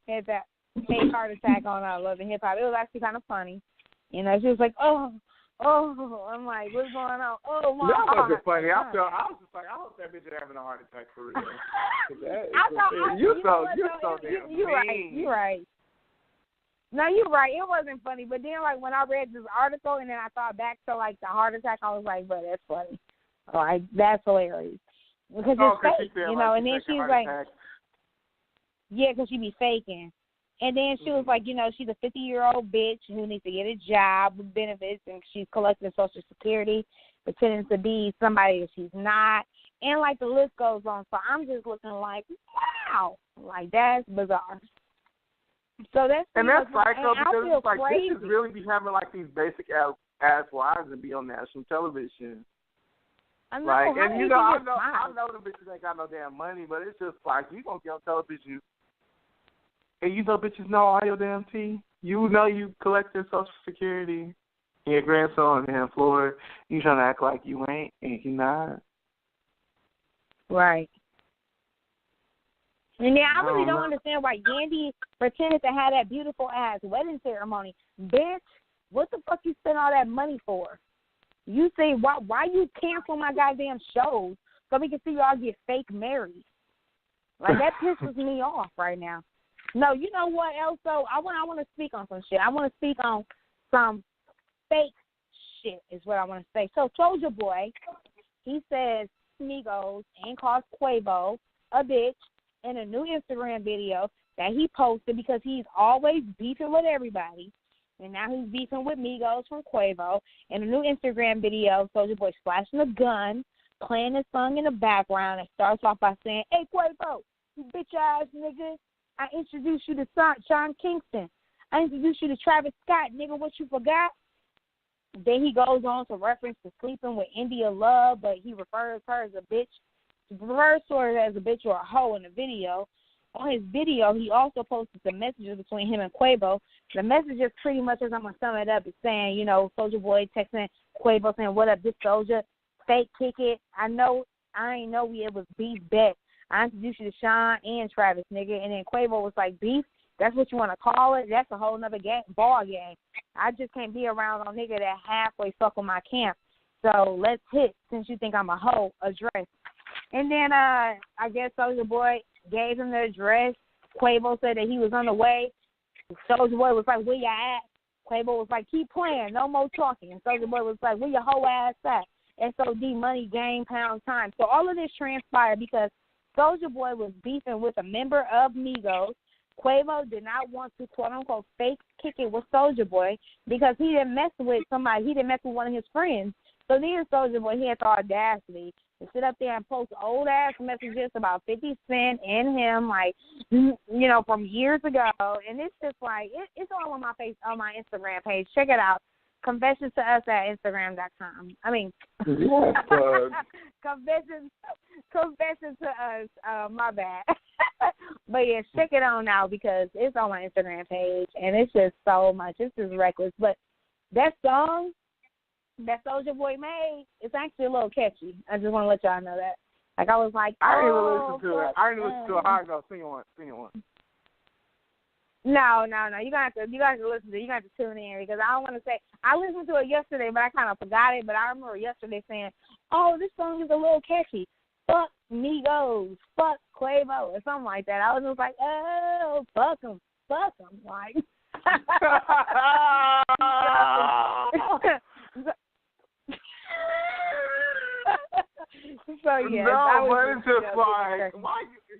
had that fake heart attack on Love and Hip Hop. It was actually kind of funny. You know, she was like, oh, I'm like, what's going on? Oh, my God. That wasn't funny. I was just like, I hope that bitch is having a heart attack for real. You're so damn mean. You're right. No, you're right. It wasn't funny. But then, like, when I read this article and then I thought back to, like, the heart attack, I was like, but that's funny. Like, that's hilarious. Because it's fake, you know. And then she was like, yeah, because she be faking. And then she was like, you know, she's a 50-year-old bitch who needs to get a job with benefits, and she's collecting Social Security, pretending to be somebody that she's not. And, like, the list goes on. So I'm just looking like, wow. Like, that's bizarre. So that's psycho because it's like crazy. bitches really be having like these basic ass wives and be on national television. I know, like, and you know, I know the bitches ain't got no damn money, but it's just like you gonna get on television, and you know bitches know all your damn tea. You know you collecting Social Security, and your grandson on the damn floor. You trying to act like you ain't, and you not. Right. And yeah, I really don't understand why Yandy pretended to have that beautiful ass wedding ceremony. Bitch, what the fuck you spend all that money for? You say why you cancel my goddamn shows so we can see y'all get fake married? Like that pisses me off right now. No, you know what else though? I want to speak on some shit. I want to speak on some fake shit is what I want to say. So Soulja Boy, he says Migos and calls Quavo a bitch in a new Instagram video that he posted because he's always beefing with everybody. And now he's beefing with Migos from Quavo. In a new Instagram video, Soulja Boy flashing a gun, playing his song in the background, and starts off by saying, hey, Quavo, you bitch-ass nigga, I introduced you to Sean Kingston. I introduced you to Travis Scott, nigga, what you forgot? Then he goes on to reference to sleeping with India Love, but he refers her as a bitch. He refers to her as a bitch or a hoe in the video. On his video, he also posted some messages between him and Quavo. The messages pretty much, as I'm going to sum it up, is saying, you know, Soulja Boy texting Quavo saying, what up, this Soulja? Fake kick it. I ain't know it was beef bet. I introduced you to Sean and Travis, nigga. And then Quavo was like, beef? That's what you want to call it? That's a whole nother ball game. I just can't be around a nigga that halfway fuck with my camp. So let's hit, since you think I'm a hoe, address. And then I guess Soulja Boy gave him the address. Quavo said that he was on the way. Soulja Boy was like, where you at? Quavo was like, keep playing, no more talking. And Soulja Boy was like, where your whole ass at? SOD, money, game, pound, time. So all of this transpired because Soulja Boy was beefing with a member of Migos. Quavo did not want to, quote-unquote, fake kick it with Soulja Boy because he didn't mess with somebody. He didn't mess with one of his friends. So then Soulja Boy, he had the audacity to sit up there and post old-ass messages about 50 Cent and him, like, you know, from years ago. And it's just like, it's all on my Instagram page. Check it out. Confessions to us at Instagram.com. I mean, confessions to us, my bad. But yeah, check it on now because it's on my Instagram page and it's just so much. It's just reckless. But that song that Soulja Boy made, it's actually a little catchy. I just want to let y'all know that. Like I was like, I didn't even listen to it. I didn't listen to it. How I go? Sing it one. No. You guys have to listen to it. You got to tune in because I don't want to say I listened to it yesterday, but I kind of forgot it. But I remember yesterday saying, "Oh, this song is a little catchy. Fuck Migos, fuck Quavo, or something like that." I was just like, "Oh, fuck them, like." yes. No, but it's just like, why you,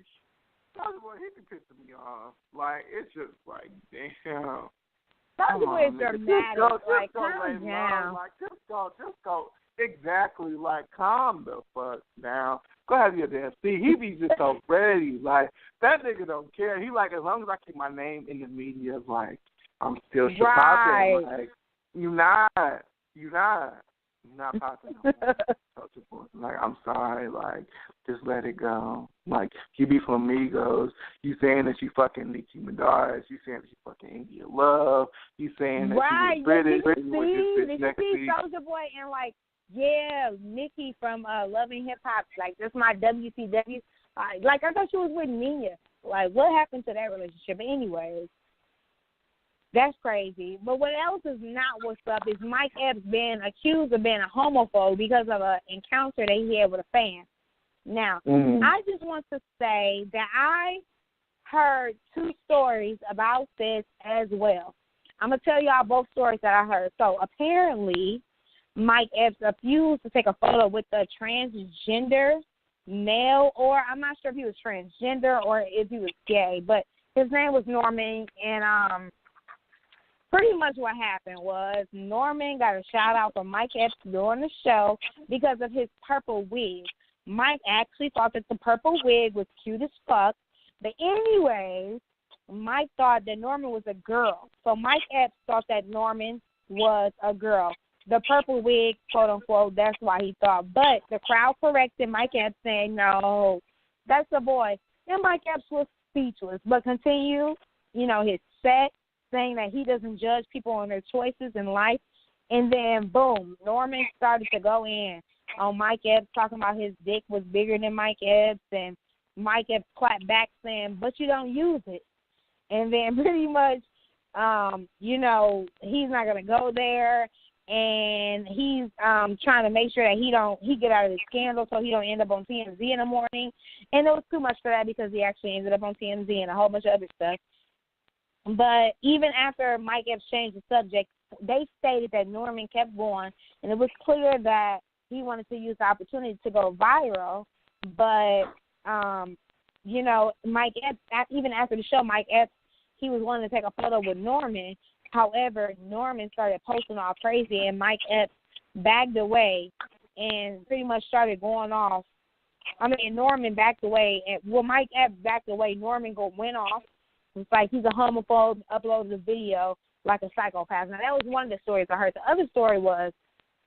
that's what he can piss me off. Like, it's just like, damn. Some people is dramatic. Like, calm down. Like, just go. Exactly. Like, calm the fuck down. Go have your damn seat. He be just so ready. Like, that nigga don't care. He like, as long as I keep my name in the media, like, I'm still right. Like, you not popping no more. Like, I'm sorry. Like, just let it go. Like, you be from Amigos. You saying that you fucking Nicki Minaj. You saying that you fucking India Love. You saying that right. you was British. Did you see Soulja Boy and, like, yeah, Nikki from Love and Hip Hop, like, that's my WCW. Like, I thought she was with Nia. Like, what happened to that relationship? Anyways, that's crazy. But what else is not what's up is Mike Epps being accused of being a homophobe because of an encounter that he had with a fan. Now, I just want to say that I heard two stories about this as well. I'm going to tell y'all both stories that I heard. So, apparently, Mike Epps refused to take a photo with a transgender male, or I'm not sure if he was transgender or if he was gay, but his name was Norman, and pretty much what happened was Norman got a shout-out from Mike Epps during the show because of his purple wig. Mike actually thought that the purple wig was cute as fuck, but anyways, Mike thought that Norman was a girl, so Mike Epps thought that Norman was a girl. The purple wig, quote unquote, that's why he thought. But the crowd corrected Mike Epps saying, no, that's a boy. And Mike Epps was speechless, but continued, his set, saying that he doesn't judge people on their choices in life. And then, boom, Norman started to go in on Mike Epps, talking about his dick was bigger than Mike Epps. And Mike Epps clapped back saying, but you don't use it. And then pretty much, he's not going to go there. And he's trying to make sure that he get out of the scandal so he don't end up on TMZ in the morning. And it was too much for that because he actually ended up on TMZ and a whole bunch of other stuff. But even after Mike Epps changed the subject, they stated that Norman kept going, and it was clear that he wanted to use the opportunity to go viral. But, Mike Epps, even after the show, Mike Epps, he was wanting to take a photo with Norman. However, Norman started posting all crazy, and Mike Epps backed away and pretty much started going off. Norman backed away. Mike Epps backed away. Norman went off. It's like he's a homophobe, uploaded the video like a psychopath. Now, that was one of the stories I heard. The other story was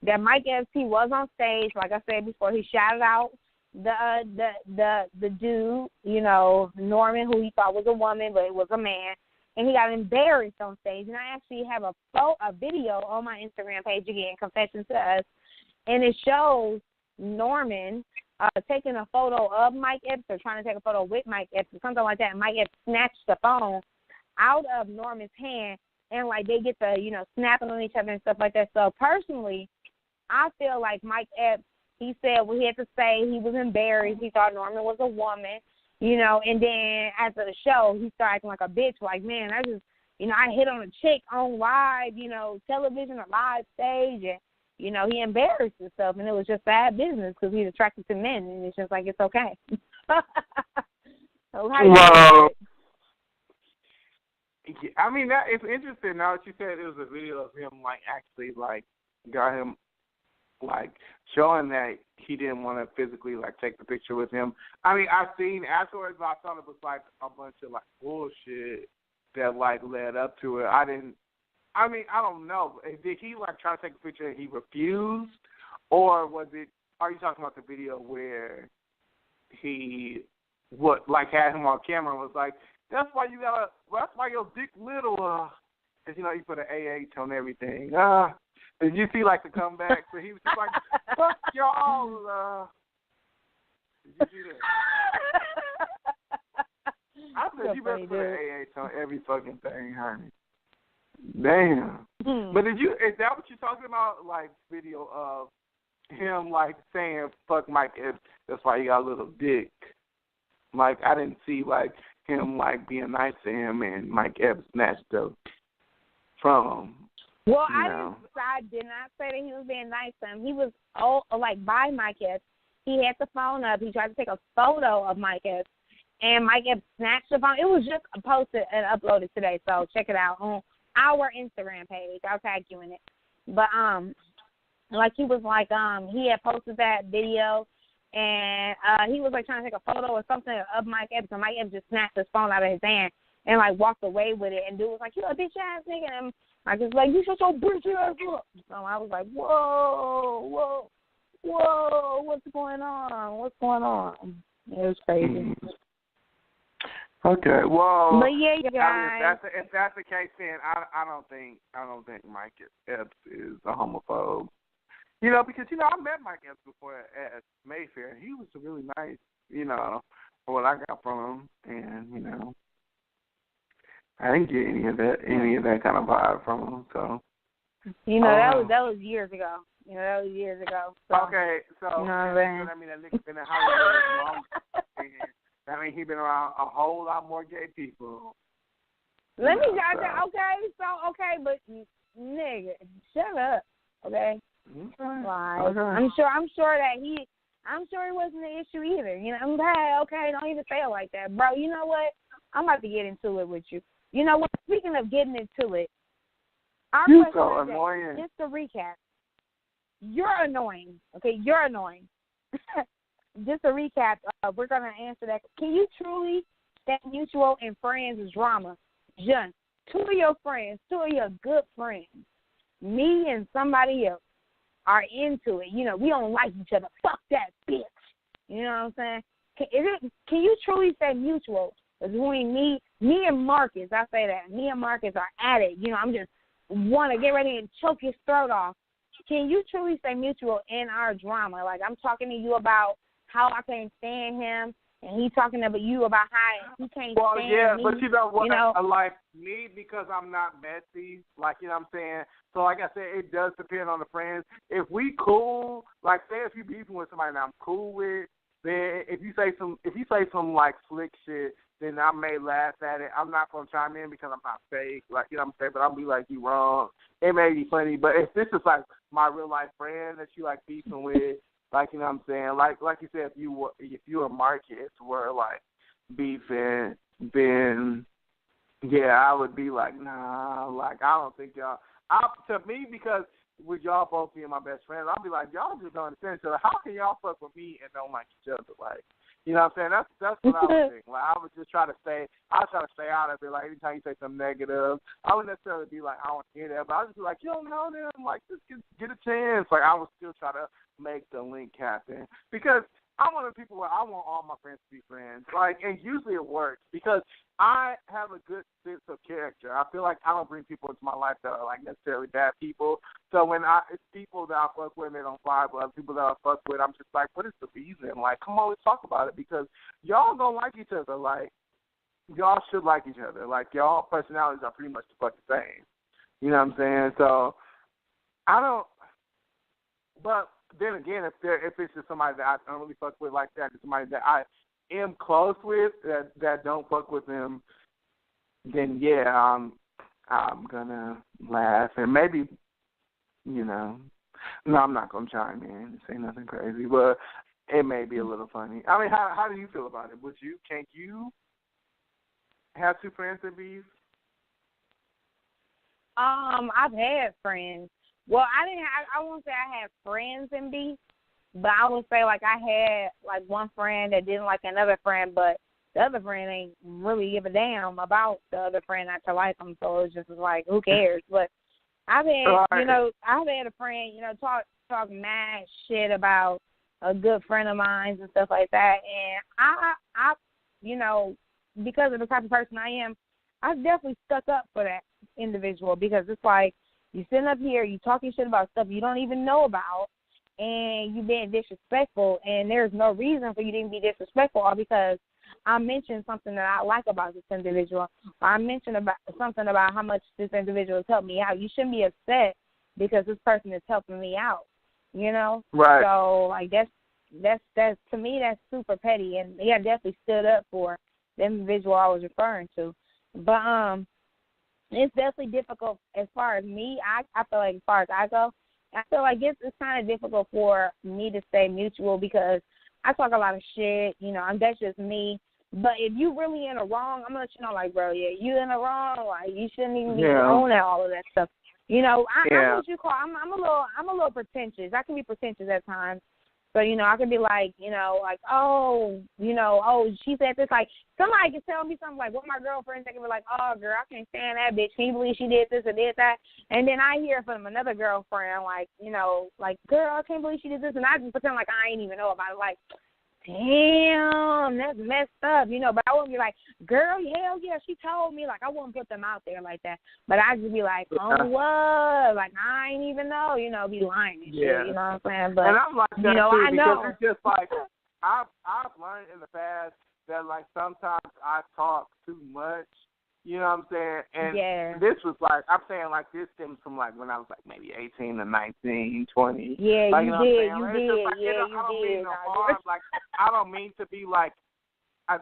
that Mike Epps, he was on stage, like I said before, he shouted out the dude, Norman, who he thought was a woman, but it was a man. And he got embarrassed on stage. And I actually have a video on my Instagram page, again, Confession to Us, and it shows Norman taking a photo of Mike Epps or trying to take a photo with Mike Epps or something like that. And Mike Epps snatched the phone out of Norman's hand, and, like, they get the, snapping on each other and stuff like that. So, personally, I feel like Mike Epps, he said what he had to say. He was embarrassed. He thought Norman was a woman. And then after the show, he started acting like a bitch, like, man, I just, I hit on a chick on live, television or live stage, and, he embarrassed himself, and it was just bad business because he's attracted to men, and it's just like, it's okay. So how do you it's interesting. Now that you said it was a video of him, like, actually, like, got him, like, showing that he didn't want to physically, like, take the picture with him. I've seen afterwards, but I thought it was, like, a bunch of, like, bullshit that, like, led up to it. I don't know. Did he, like, try to take a picture and he refused? Or are you talking about the video where he, had him on camera and was like, that's why your dick little, because, you put an AH on everything. Did you see, like, the comeback? So he was just like, fuck y'all. Did you see that? I said, you better put an AH on every fucking thing, honey. Damn. But is that what you're talking about? Like, video of him, like, saying, fuck Mike Epps, that's why he got a little dick. Like, I didn't see, like, him, like, being nice to him and Mike Epps snatched up from him. Well, I did not say that he was being nice to him. He was, by Mike Epps. he had the phone up. He tried to take a photo of Mike Epps, and Mike Epps snatched the phone. It was just posted and uploaded today, so check it out on our Instagram page. I'll tag you in it. But like he was like he had posted that video, and he was like trying to take a photo or something of Mike Epps, and Mike Epps just snatched his phone out of his hand and like walked away with it. And dude was like, "You a bitch ass nigga," and I was like, "You shut your bitch ass up." So I was like, "Whoa, what's going on? What's going on?" It was crazy. Okay, well, but yeah, you guys. If that's the case, then I don't think Mike Epps is a homophobe. You know, because I met Mike Epps before at Mayfair. He was really nice. For what I got from him, and I didn't get any of that kind of vibe from him. So that was years ago. That was years ago. So, okay, so that mean that nigga's been in Hollywood long. That mean he been around a whole lot more gay people. Let me got that. Okay, but nigga, shut up. Okay. Okay. I'm sure he wasn't the issue either. Okay, don't even say it like that, bro. You know what? I'm about to get into it with you. You know what? Speaking of getting into it, our question so is annoying. just to recap. You're annoying. Okay, you're annoying. Just to recap, we're gonna answer that. Can you truly stand mutual and friends is drama? Jun, two of your good friends, me and somebody else, are into it. We don't like each other. Fuck that bitch. You know what I'm saying? Can you truly say mutual between me and Marcus? I say that. Me and Marcus are at it. I'm just want to get ready and choke his throat off. Can you truly say mutual in our drama? Like, I'm talking to you about how I can't stand him, and he's talking about you about how he can't stand me. Well, yeah, but you know what? Like, me, because I'm not messy, like, you know what I'm saying? So, like I said, it does depend on the friends. If we cool, like, say if you beefing with somebody that I'm cool with, then if you say some like slick shit, then I may laugh at it. I'm not gonna chime in because I'm not fake, like, you know what I'm saying. But I'll be like, you wrong. It may be funny, but if this is like my real life friend that you like beefing with, like, you know what I'm saying, like you said, if you and Marcus were like beefing, then yeah, I would be like, nah, like I don't think y'all. To me, because with y'all both being my best friends, I'll be like, y'all just don't understand each other. How can y'all fuck with me and don't like each other? Like, you know what I'm saying? That's what I would think. Like, I would just try to stay out of it. Like, anytime you say something negative, I wouldn't necessarily be like, I don't hear that, but I would just be like, you don't know them. Like, just get a chance. Like, I would still try to make the link happen because I'm one of the people where I want all my friends to be friends. Like, and usually it works because I have a good sense of character. I feel like I don't bring people into my life that are like necessarily bad people. So when it's people that I fuck with and they don't vibe, but other people that I fuck with, I'm just like, what is the reason? Like, come on, let's talk about it because y'all don't like each other. Like, y'all should like each other. Like, y'all personalities are pretty much the fucking same. You know what I'm saying? So I don't. But then again, if it's just somebody that I don't really fuck with like that, it's somebody that I am close with that don't fuck with them, then yeah, I'm gonna laugh and maybe, no, I'm not gonna chime in and say nothing crazy, but it may be a little funny. I mean, how do you feel about it? Can't you have two friends that beef? I've had friends. Well, I won't say I had friends in beef, but I would say, like, I had, like, one friend that didn't like another friend, but the other friend ain't really give a damn about the other friend not to like them, so it's just like, who cares? But I've had, I've had a friend, talk mad shit about a good friend of mine and stuff like that, and I because of the type of person I am, I've definitely stuck up for that individual because it's like, you sitting up here, you talking shit about stuff you don't even know about, and you being disrespectful, and there's no reason for you to even be disrespectful, all because I mentioned something that I like about this individual, or I mentioned about something about how much this individual has helped me out. You shouldn't be upset because this person is helping me out, Right. So, like, that's to me, that's super petty, and yeah, definitely stood up for the individual I was referring to. But, it's definitely difficult as far as me. I feel like as far as I go, I feel like it's kind of difficult for me to stay mutual because I talk a lot of shit. You know, that's just me. But if you really in the wrong, I'm gonna let you know, like, bro, yeah, you in the wrong. Like, you shouldn't even be owning all of that stuff. You know, I'm what you call. I'm a little pretentious. I can be pretentious at times. So, you know, I could be like, you know, like, oh, you know, oh, she said this. Like, somebody can tell me something like, one of my girlfriends, they can be like, oh, girl, I can't stand that bitch. Can you believe she did this or did that? And then I hear from another girlfriend, like, you know, like, girl, I can't believe she did this. And I just pretend like I ain't even know about it. Like, damn, that's messed up, you know. But I wouldn't be like, girl, hell yeah, she told me. Like, I wouldn't put them out there like that. But I'd just be like, oh, what? Like, I ain't even know, you know, be lying and shit, you know what I'm saying? But, and I'm like that, you know, too, I know. because it's just like, I've learned in the past that, like, sometimes I talk too much, you know what I'm saying? And this was like, I'm saying, like, this stems from, like, when I was, like, maybe 18 to 19, 20. Yeah, like, you know did, what I'm you saying? did, It's just like, yeah, I don't mean no harm. Like, I don't mean to be, like,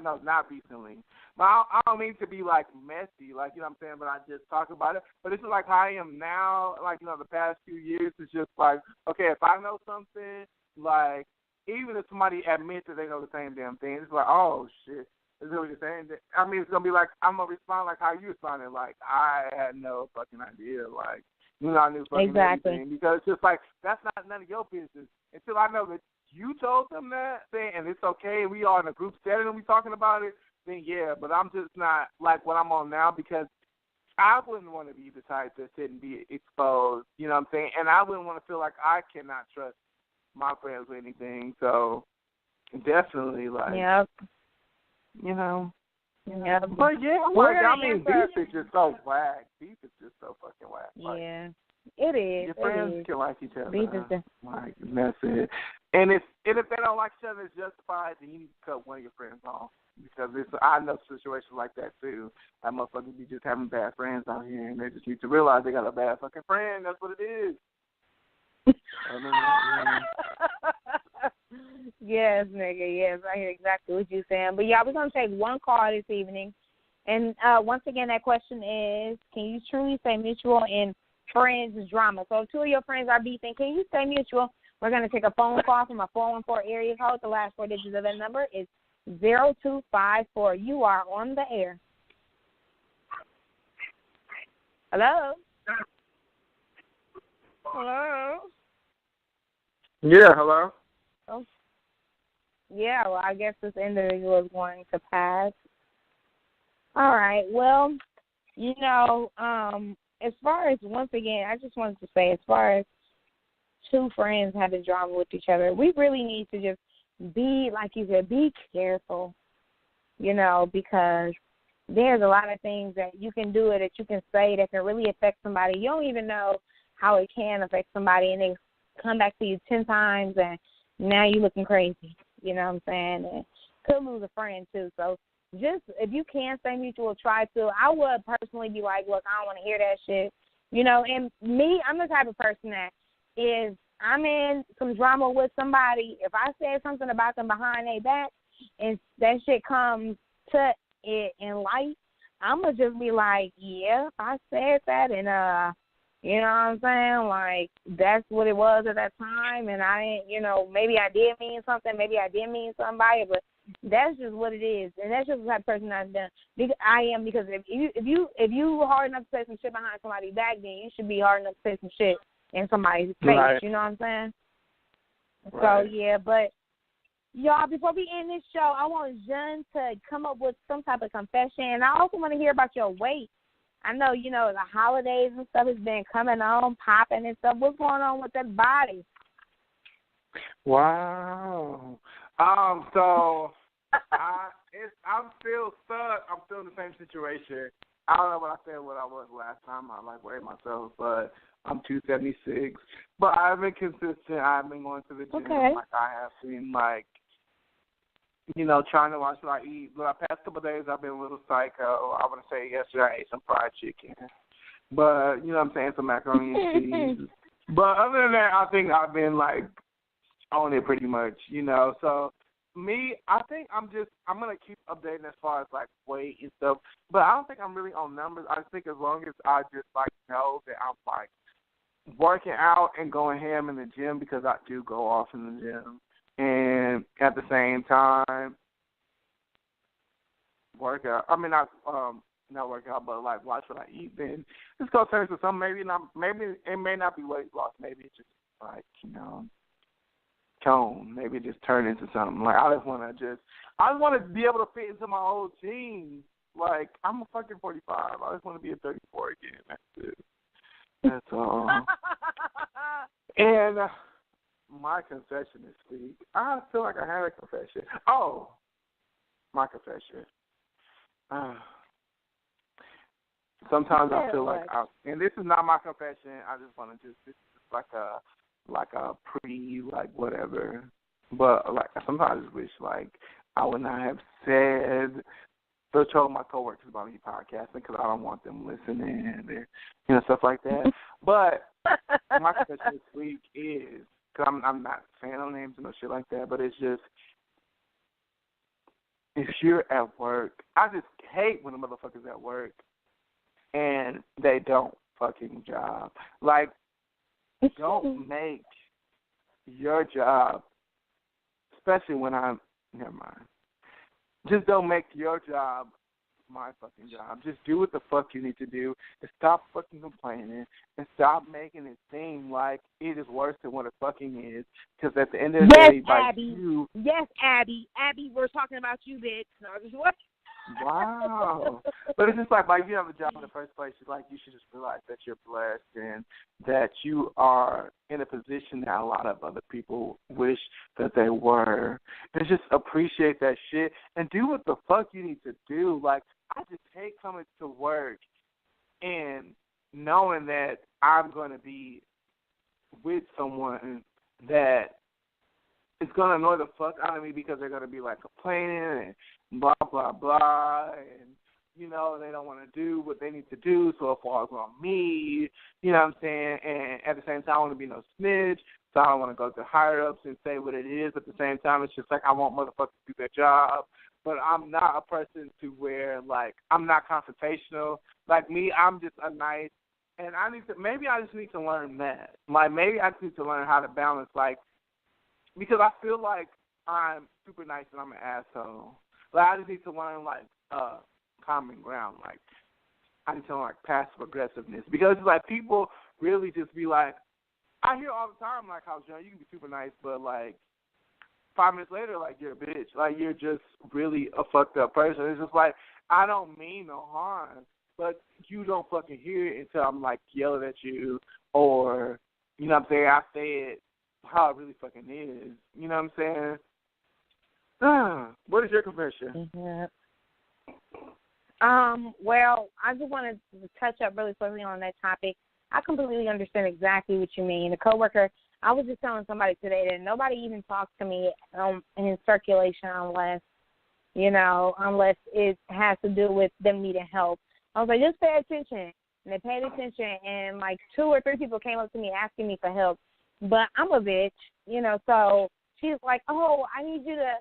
no, not recently. But I don't mean to be, like, messy, like, you know what I'm saying? But I just talk about it. But this is, like, how I am now, like, you know, the past few years. It's just, like, okay, if I know something, like, even if somebody admits that they know the same damn thing, it's like, oh, shit. Is what you're saying? I mean, it's going to be like, I'm going to respond like how you responded. Like, I had no fucking idea. Like, you know, I knew fucking everything. Because it's just like, that's not none of your business. Until I know that you told them that thing and it's okay and we are in a group setting and we talking about it, then yeah. But I'm just not like what I'm on now because I wouldn't want to be the type that shouldn't be exposed. You know what I'm saying? And I wouldn't want to feel like I cannot trust my friends with anything. So, definitely, like, you know. Yeah. But yeah, like, I mean, beef is just so whack. Beef is just so fucking whack. Like, yeah, it is. Your friends can like each other. Beef is like, that's it. And if they don't like each other, it's justified, then you need to cut one of your friends off. Because I know situations like that too. That motherfuckers be just having bad friends out here, and they just need to realize they got a bad fucking friend. That's what it is. Yes, nigga, yes, I hear exactly what you're saying. But yeah, we're gonna take one call this evening, and once again, that question is: can you truly stay mutual in friends drama? So if two of your friends are beefing, can you stay mutual? We're gonna take a phone call from a 414 area code. The last four digits of that number is 0254. You are on the air. Hello. Hello. Yeah, hello. Oh. Yeah, well, I guess this individual is going to pass. All right. Well, you know, as far as, once again, I just wanted to say, as far as two friends having drama with each other, we really need to just be, like you said, be careful, you know, because there's a lot of things that you can do that you can say that can really affect somebody. You don't even know how it can affect somebody, and they come back to you 10 times, and now you're looking crazy. You know what I'm saying? And could lose a friend, too. So just, if you can stay mutual, try to. I would personally be like, look, I don't want to hear that shit. You know, and me, I'm the type of person that is, I'm in some drama with somebody. If I said something about them behind their back and that shit comes to it in light, I'm going to just be like, yeah, I said that, and, you know what I'm saying? Like, that's what it was at that time, and I didn't, you know, maybe I did mean something, maybe I didn't mean somebody, but that's just what it is, and that's just the type of person I am. Because if you hard enough to say some shit behind somebody's back, then you should be hard enough to say some shit in somebody's face. Right. You know what I'm saying? Right. So yeah, but y'all, before we end this show, I want Jen to come up with some type of confession, and I also want to hear about your weight. I know, you know, the holidays and stuff has been coming on, popping and stuff. What's going on with that body? Wow. So I'm still stuck. I'm still in the same situation. I don't know what I said what I was last time. I weighed myself, but I'm 276. But I've been consistent. I've been going to the gym. Okay. Like, I have been, like, you know, trying to watch what I eat. The past couple of days, I've been a little psycho. I want to say yesterday I ate some fried chicken. But, you know what I'm saying, some macaroni and cheese. But other than that, I think I've been, like, on it pretty much, you know. So, me, I think I'm going to keep updating as far as, like, weight and stuff. But I don't think I'm really on numbers. I think as long as I just, like, know that I'm, like, working out and going ham in the gym, because I do go off in the gym. and at the same time work out. I mean, not work out, but like watch what I eat. Then it's gonna turn into something. Maybe it may not be weight loss. Maybe it's just like tone. Maybe it just turn into something. Like I just want to be able to fit into my old jeans. Like I'm a fucking 45. I just want to be a 34 again. That's it. That's all. And my confession this week, I feel like I had a confession. Oh, my confession. Sometimes I feel like, and this is not my confession. I just want to this is like a pre, like whatever. But like sometimes I just wish like I would not have said told my coworkers about me podcasting because I don't want them listening and stuff like that. But my confession this week is, because I'm not saying no names and no shit like that, but it's just, if you're at work, I just hate when the motherfuckers at work and they don't fucking job. Like, don't make your job, especially when never mind. Just don't make your job my fucking job. Just do what the fuck you need to do and stop fucking complaining and stop making it seem like it is worse than what it fucking is. Because at the end of the day, Yes, Abby. Abby, we're talking about you, bitch. No, just what? Wow. But it's just like if you have a job in the first place, it's like you should just realize that you're blessed and that you are in a position that a lot of other people wish that they were. And just appreciate that shit and do what the fuck you need to do. Like, I just hate coming to work and knowing that I'm going to be with someone that is going to annoy the fuck out of me because they're going to be, like, complaining and blah, blah, blah, and, they don't want to do what they need to do, so it falls on me, you know what I'm saying? And at the same time, I don't want to be no snitch, so I don't want to go to higher-ups and say what it is. At the same time, it's just like I want motherfuckers to do their job, but I'm not a person to where, like, I'm not confrontational. Like me, I'm just a nice, and maybe I just need to learn that. Like, maybe I just need to learn how to balance, like, because I feel like I'm super nice and I'm an asshole. Like, I just need to learn, like, common ground. Like, I need to learn, like, passive aggressiveness. Because it's like people really just be like, I hear all the time, like, how you can be super nice, but, like, 5 minutes later, like, you're a bitch. Like, you're just really a fucked up person. It's just like, I don't mean no harm, but you don't fucking hear it until I'm, like, yelling at you or, you know what I'm saying, I say it how it really fucking is. You know what I'm saying? What is your confession? Mm-hmm. Well, I just want to touch up really quickly on that topic. I completely understand exactly what you mean. The coworker, I was just telling somebody today that nobody even talks to me in circulation unless it has to do with them needing help. I was like, just pay attention. And they paid attention, and like 2 or 3 people came up to me asking me for help. But I'm a bitch, so she's like, I need you to,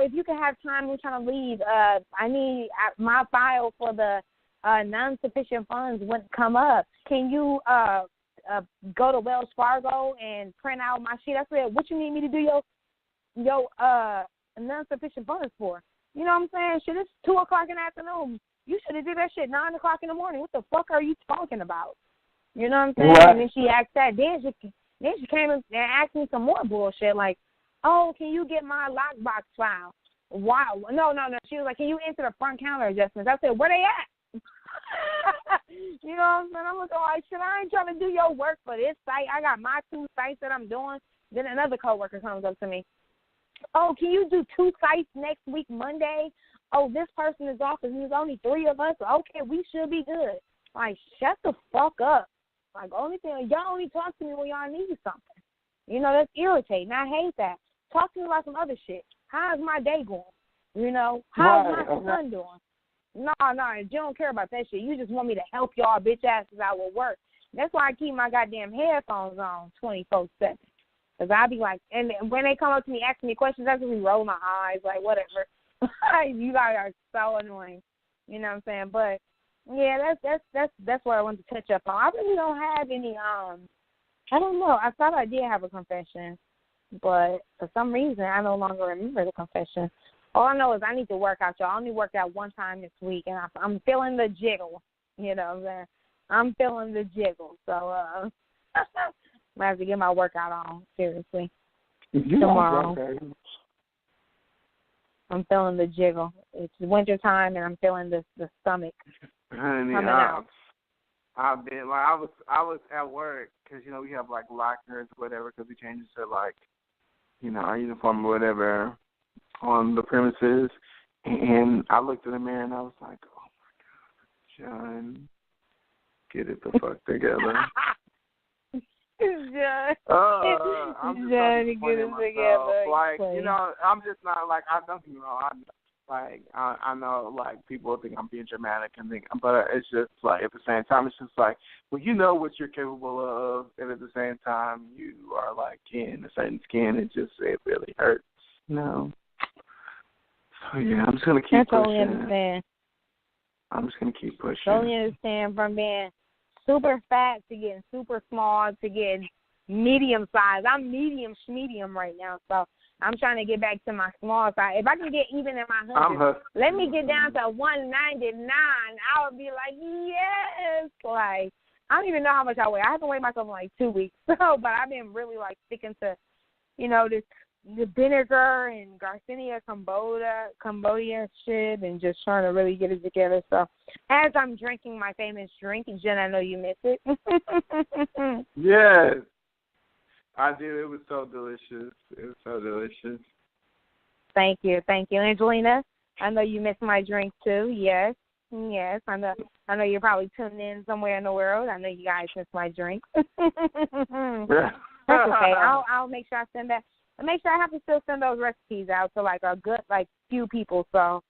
if you can have time, I'm trying to leave. I need my file for the non-sufficient funds wouldn't come up. Can you go to Wells Fargo and print out my sheet? I said, what you need me to do your non-sufficient funds for? You know what I'm saying? Shit, it's 2 o'clock in the afternoon. You should have did that shit 9 o'clock in the morning. What the fuck are you talking about? You know what I'm saying? What? And then she asked that. Then she came and asked me some more bullshit like, can you get my lockbox file? Wow. No. She was like, can you enter the front counter adjustments? I said, where they at? You know what I'm saying? I'm looking like, shit, I ain't trying to do your work for this site. I got my 2 sites that I'm doing. Then another coworker comes up to me. Can you do 2 sites next week, Monday? This person is off and there's only 3 of us. Okay, we should be good. Like, shut the fuck up. Like, only thing, y'all only talk to me when y'all need something. That's irritating. I hate that. Talk to me about some other shit. How's my day going? How's my son doing? No, you don't care about that shit. You just want me to help y'all bitch asses out with work. That's why I keep my goddamn headphones on 24/7. Because I be like, and when they come up to me asking me questions, I just be roll my eyes, like, whatever. You guys are so annoying. You know what I'm saying? But, yeah, that's what I wanted to touch up on. I really don't have any, I don't know. I thought I did have a confession. but for some reason I no longer remember the confession. All I know is I need to work out, y'all. I only worked out one time this week, and I'm feeling the jiggle. You know what I'm saying? I'm feeling the jiggle. So I'm going to have to get my workout on, seriously, tomorrow. I'm feeling the jiggle. It's winter time, and I'm feeling the stomach Honey, coming out. I've been, like, I was at work, because, you know, we have, like, lockers or whatever, because we changed to, like, you know, our uniform or whatever on the premises, and I looked in the mirror and I was like, oh my God, John, get it the fuck together. John, I'm just John, get it together. Like, you know, I'm just not, like, I don't, you know, I know, like, people think I'm being dramatic and think, but it's just, like, at the same time, it's just like, well, you know what you're capable of, and at the same time, you are, like, in a certain skin, it really hurts, you know? So, yeah, I'm just going to keep pushing. I totally understand. I'm just going to keep pushing. Totally understand, from being super fat to getting super small to getting medium size. I'm medium right now, so I'm trying to get back to my small size. If I can get even in my 100s, let me get down to 199. I would be like, yes. Like, I don't even know how much I weigh. I haven't weighed myself in like 2 weeks, but I've been really like sticking to, you know, the vinegar and Garcinia Cambodia shit, and just trying to really get it together. So as I'm drinking my famous drink, Jen, I know you miss it. Yes, I do. It was so delicious. Thank you. Angelina, I know you miss my drink too. Yes, I know you're probably tuning in somewhere in the world. I know you guys miss my drink. That's okay. I'll make sure I send that. And make sure I have to still send those recipes out to like a good few people. So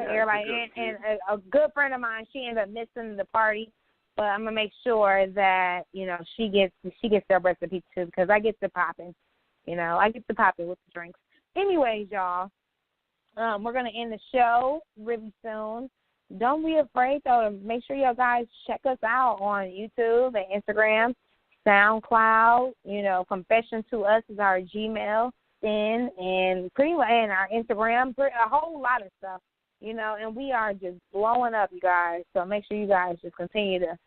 Airlines and a good friend of mine, she ended up missing the party, but I'm gonna make sure that, you know, she gets their recipe too, because I get to popping. You know, I get to popping with the drinks. Anyways, y'all, we're gonna end the show really soon. Don't be afraid though to make sure y'all guys check us out on YouTube and Instagram, SoundCloud. You know, Confession to Us is our Gmail thing, and pretty much, and our Instagram, a whole lot of stuff. You know, and we are just blowing up, you guys. So make sure you guys just continue to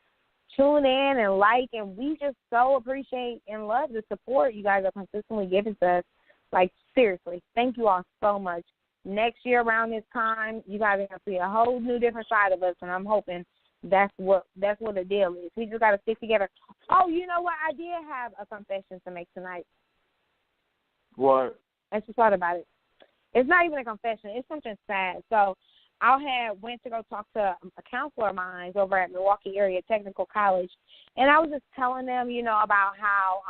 tune in and like, and we just so appreciate and love the support you guys are consistently giving to us. Like, seriously, thank you all so much. Next year around this time, you guys are going to see a whole new different side of us, and I'm hoping that's what the deal is. We just got to stick together. Oh, you know what? I did have a confession to make tonight. What? I just thought about it. It's not even a confession. It's something sad. So I went to go talk to a counselor of mine over at Milwaukee Area Technical College, and I was just telling them, you know, about how,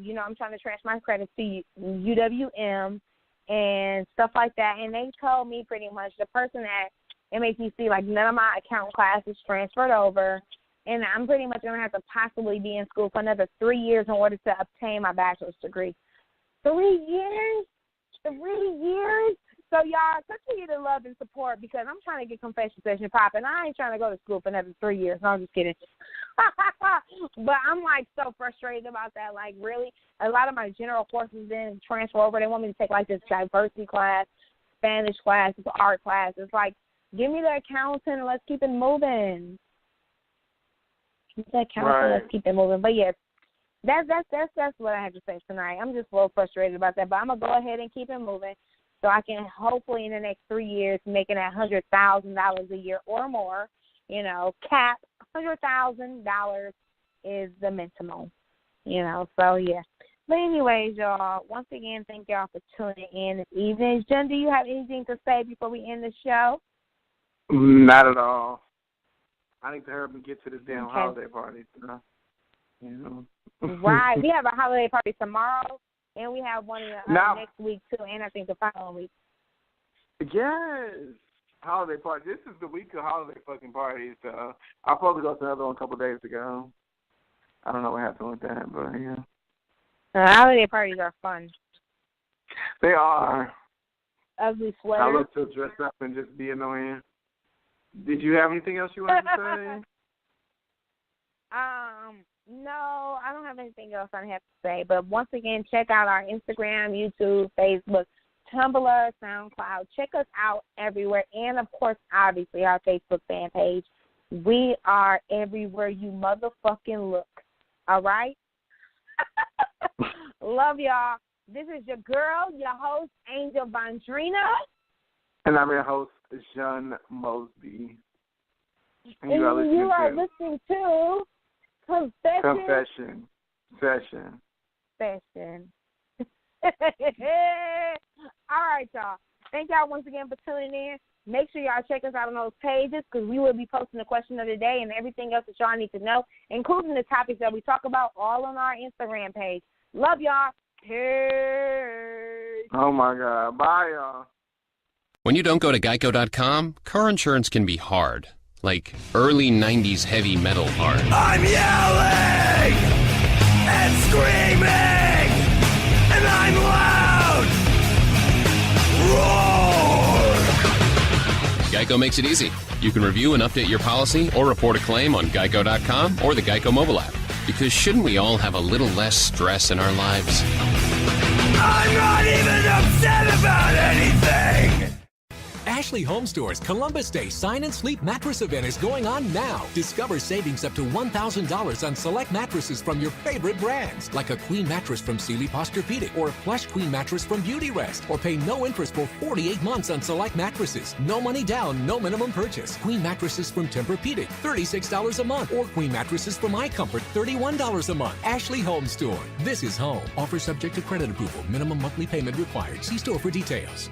you know, I'm trying to transfer my credit to UWM and stuff like that. And they told me pretty much the person at MATC, like, none of my account classes transferred over, and I'm pretty much going to have to possibly be in school for another 3 years in order to obtain my bachelor's degree. 3 years? 3 years? So, y'all, continue to love and support, because I'm trying to get confession session popping. I ain't trying to go to school for another 3 years. No, I'm just kidding. But I'm, like, so frustrated about that. Like, really, a lot of my general courses didn't transfer over. They want me to take, like, this diversity class, Spanish class, art class. It's like, give me the accountant and let's keep it moving. Let's keep it moving. But, yes, that's what I have to say tonight. I'm just a little frustrated about that. But I'm going to go ahead and keep it moving, so I can hopefully in the next 3 years making that $100,000 a year or more, you know, cap. $100,000 is the minimum, you know, so yeah. But anyways, y'all, once again, thank y'all for tuning in this evening. Jen, do you have anything to say before we end the show? Not at all. I need to hurry up and get to this damn holiday party. You know. Right. We have a holiday party tomorrow, and we have one next week, too, and I think the following week. Yes. Holiday party. This is the week of holiday fucking parties. So I was supposed to go to another one a couple of days ago. I don't know what happened with that, but yeah. Holiday parties are fun. They are. Ugly sweaters. I love to dress up and just be annoying. Did you have anything else you wanted to say? No, I don't have anything else I have to say. But once again, check out our Instagram, YouTube, Facebook, Tumblr, SoundCloud. Check us out everywhere. And, of course, obviously, our Facebook fan page. We are everywhere you motherfucking look. All right? Love y'all. This is your girl, your host, Angel Vondrina. And I'm your host, Jean Mosby. And you are listening to Confession Session. All right, y'all. Thank y'all once again for tuning in. Make sure y'all check us out on those pages because we will be posting the question of the day and everything else that y'all need to know, including the topics that we talk about, all on our Instagram page. Love y'all. Peace. Oh, my God. Bye, y'all. When you don't go to Geico.com, car insurance can be hard. Like early 90s heavy metal hard. I'm yelling and screaming and I'm loud. Roar! Geico makes it easy. You can review and update your policy or report a claim on Geico.com or the Geico mobile app. Because shouldn't we all have a little less stress in our lives? I'm not even upset about anything! Ashley Home Store's Columbus Day Sign and Sleep Mattress Event is going on now. Discover savings up to $1,000 on select mattresses from your favorite brands, like a queen mattress from Sealy Posturepedic or a plush queen mattress from Beauty Rest. Or pay no interest for 48 months on select mattresses. No money down, no minimum purchase. Queen mattresses from Tempur-Pedic, $36 a month. Or queen mattresses from iComfort, $31 a month. Ashley Home Store. This is home. Offer subject to credit approval. Minimum monthly payment required. See store for details.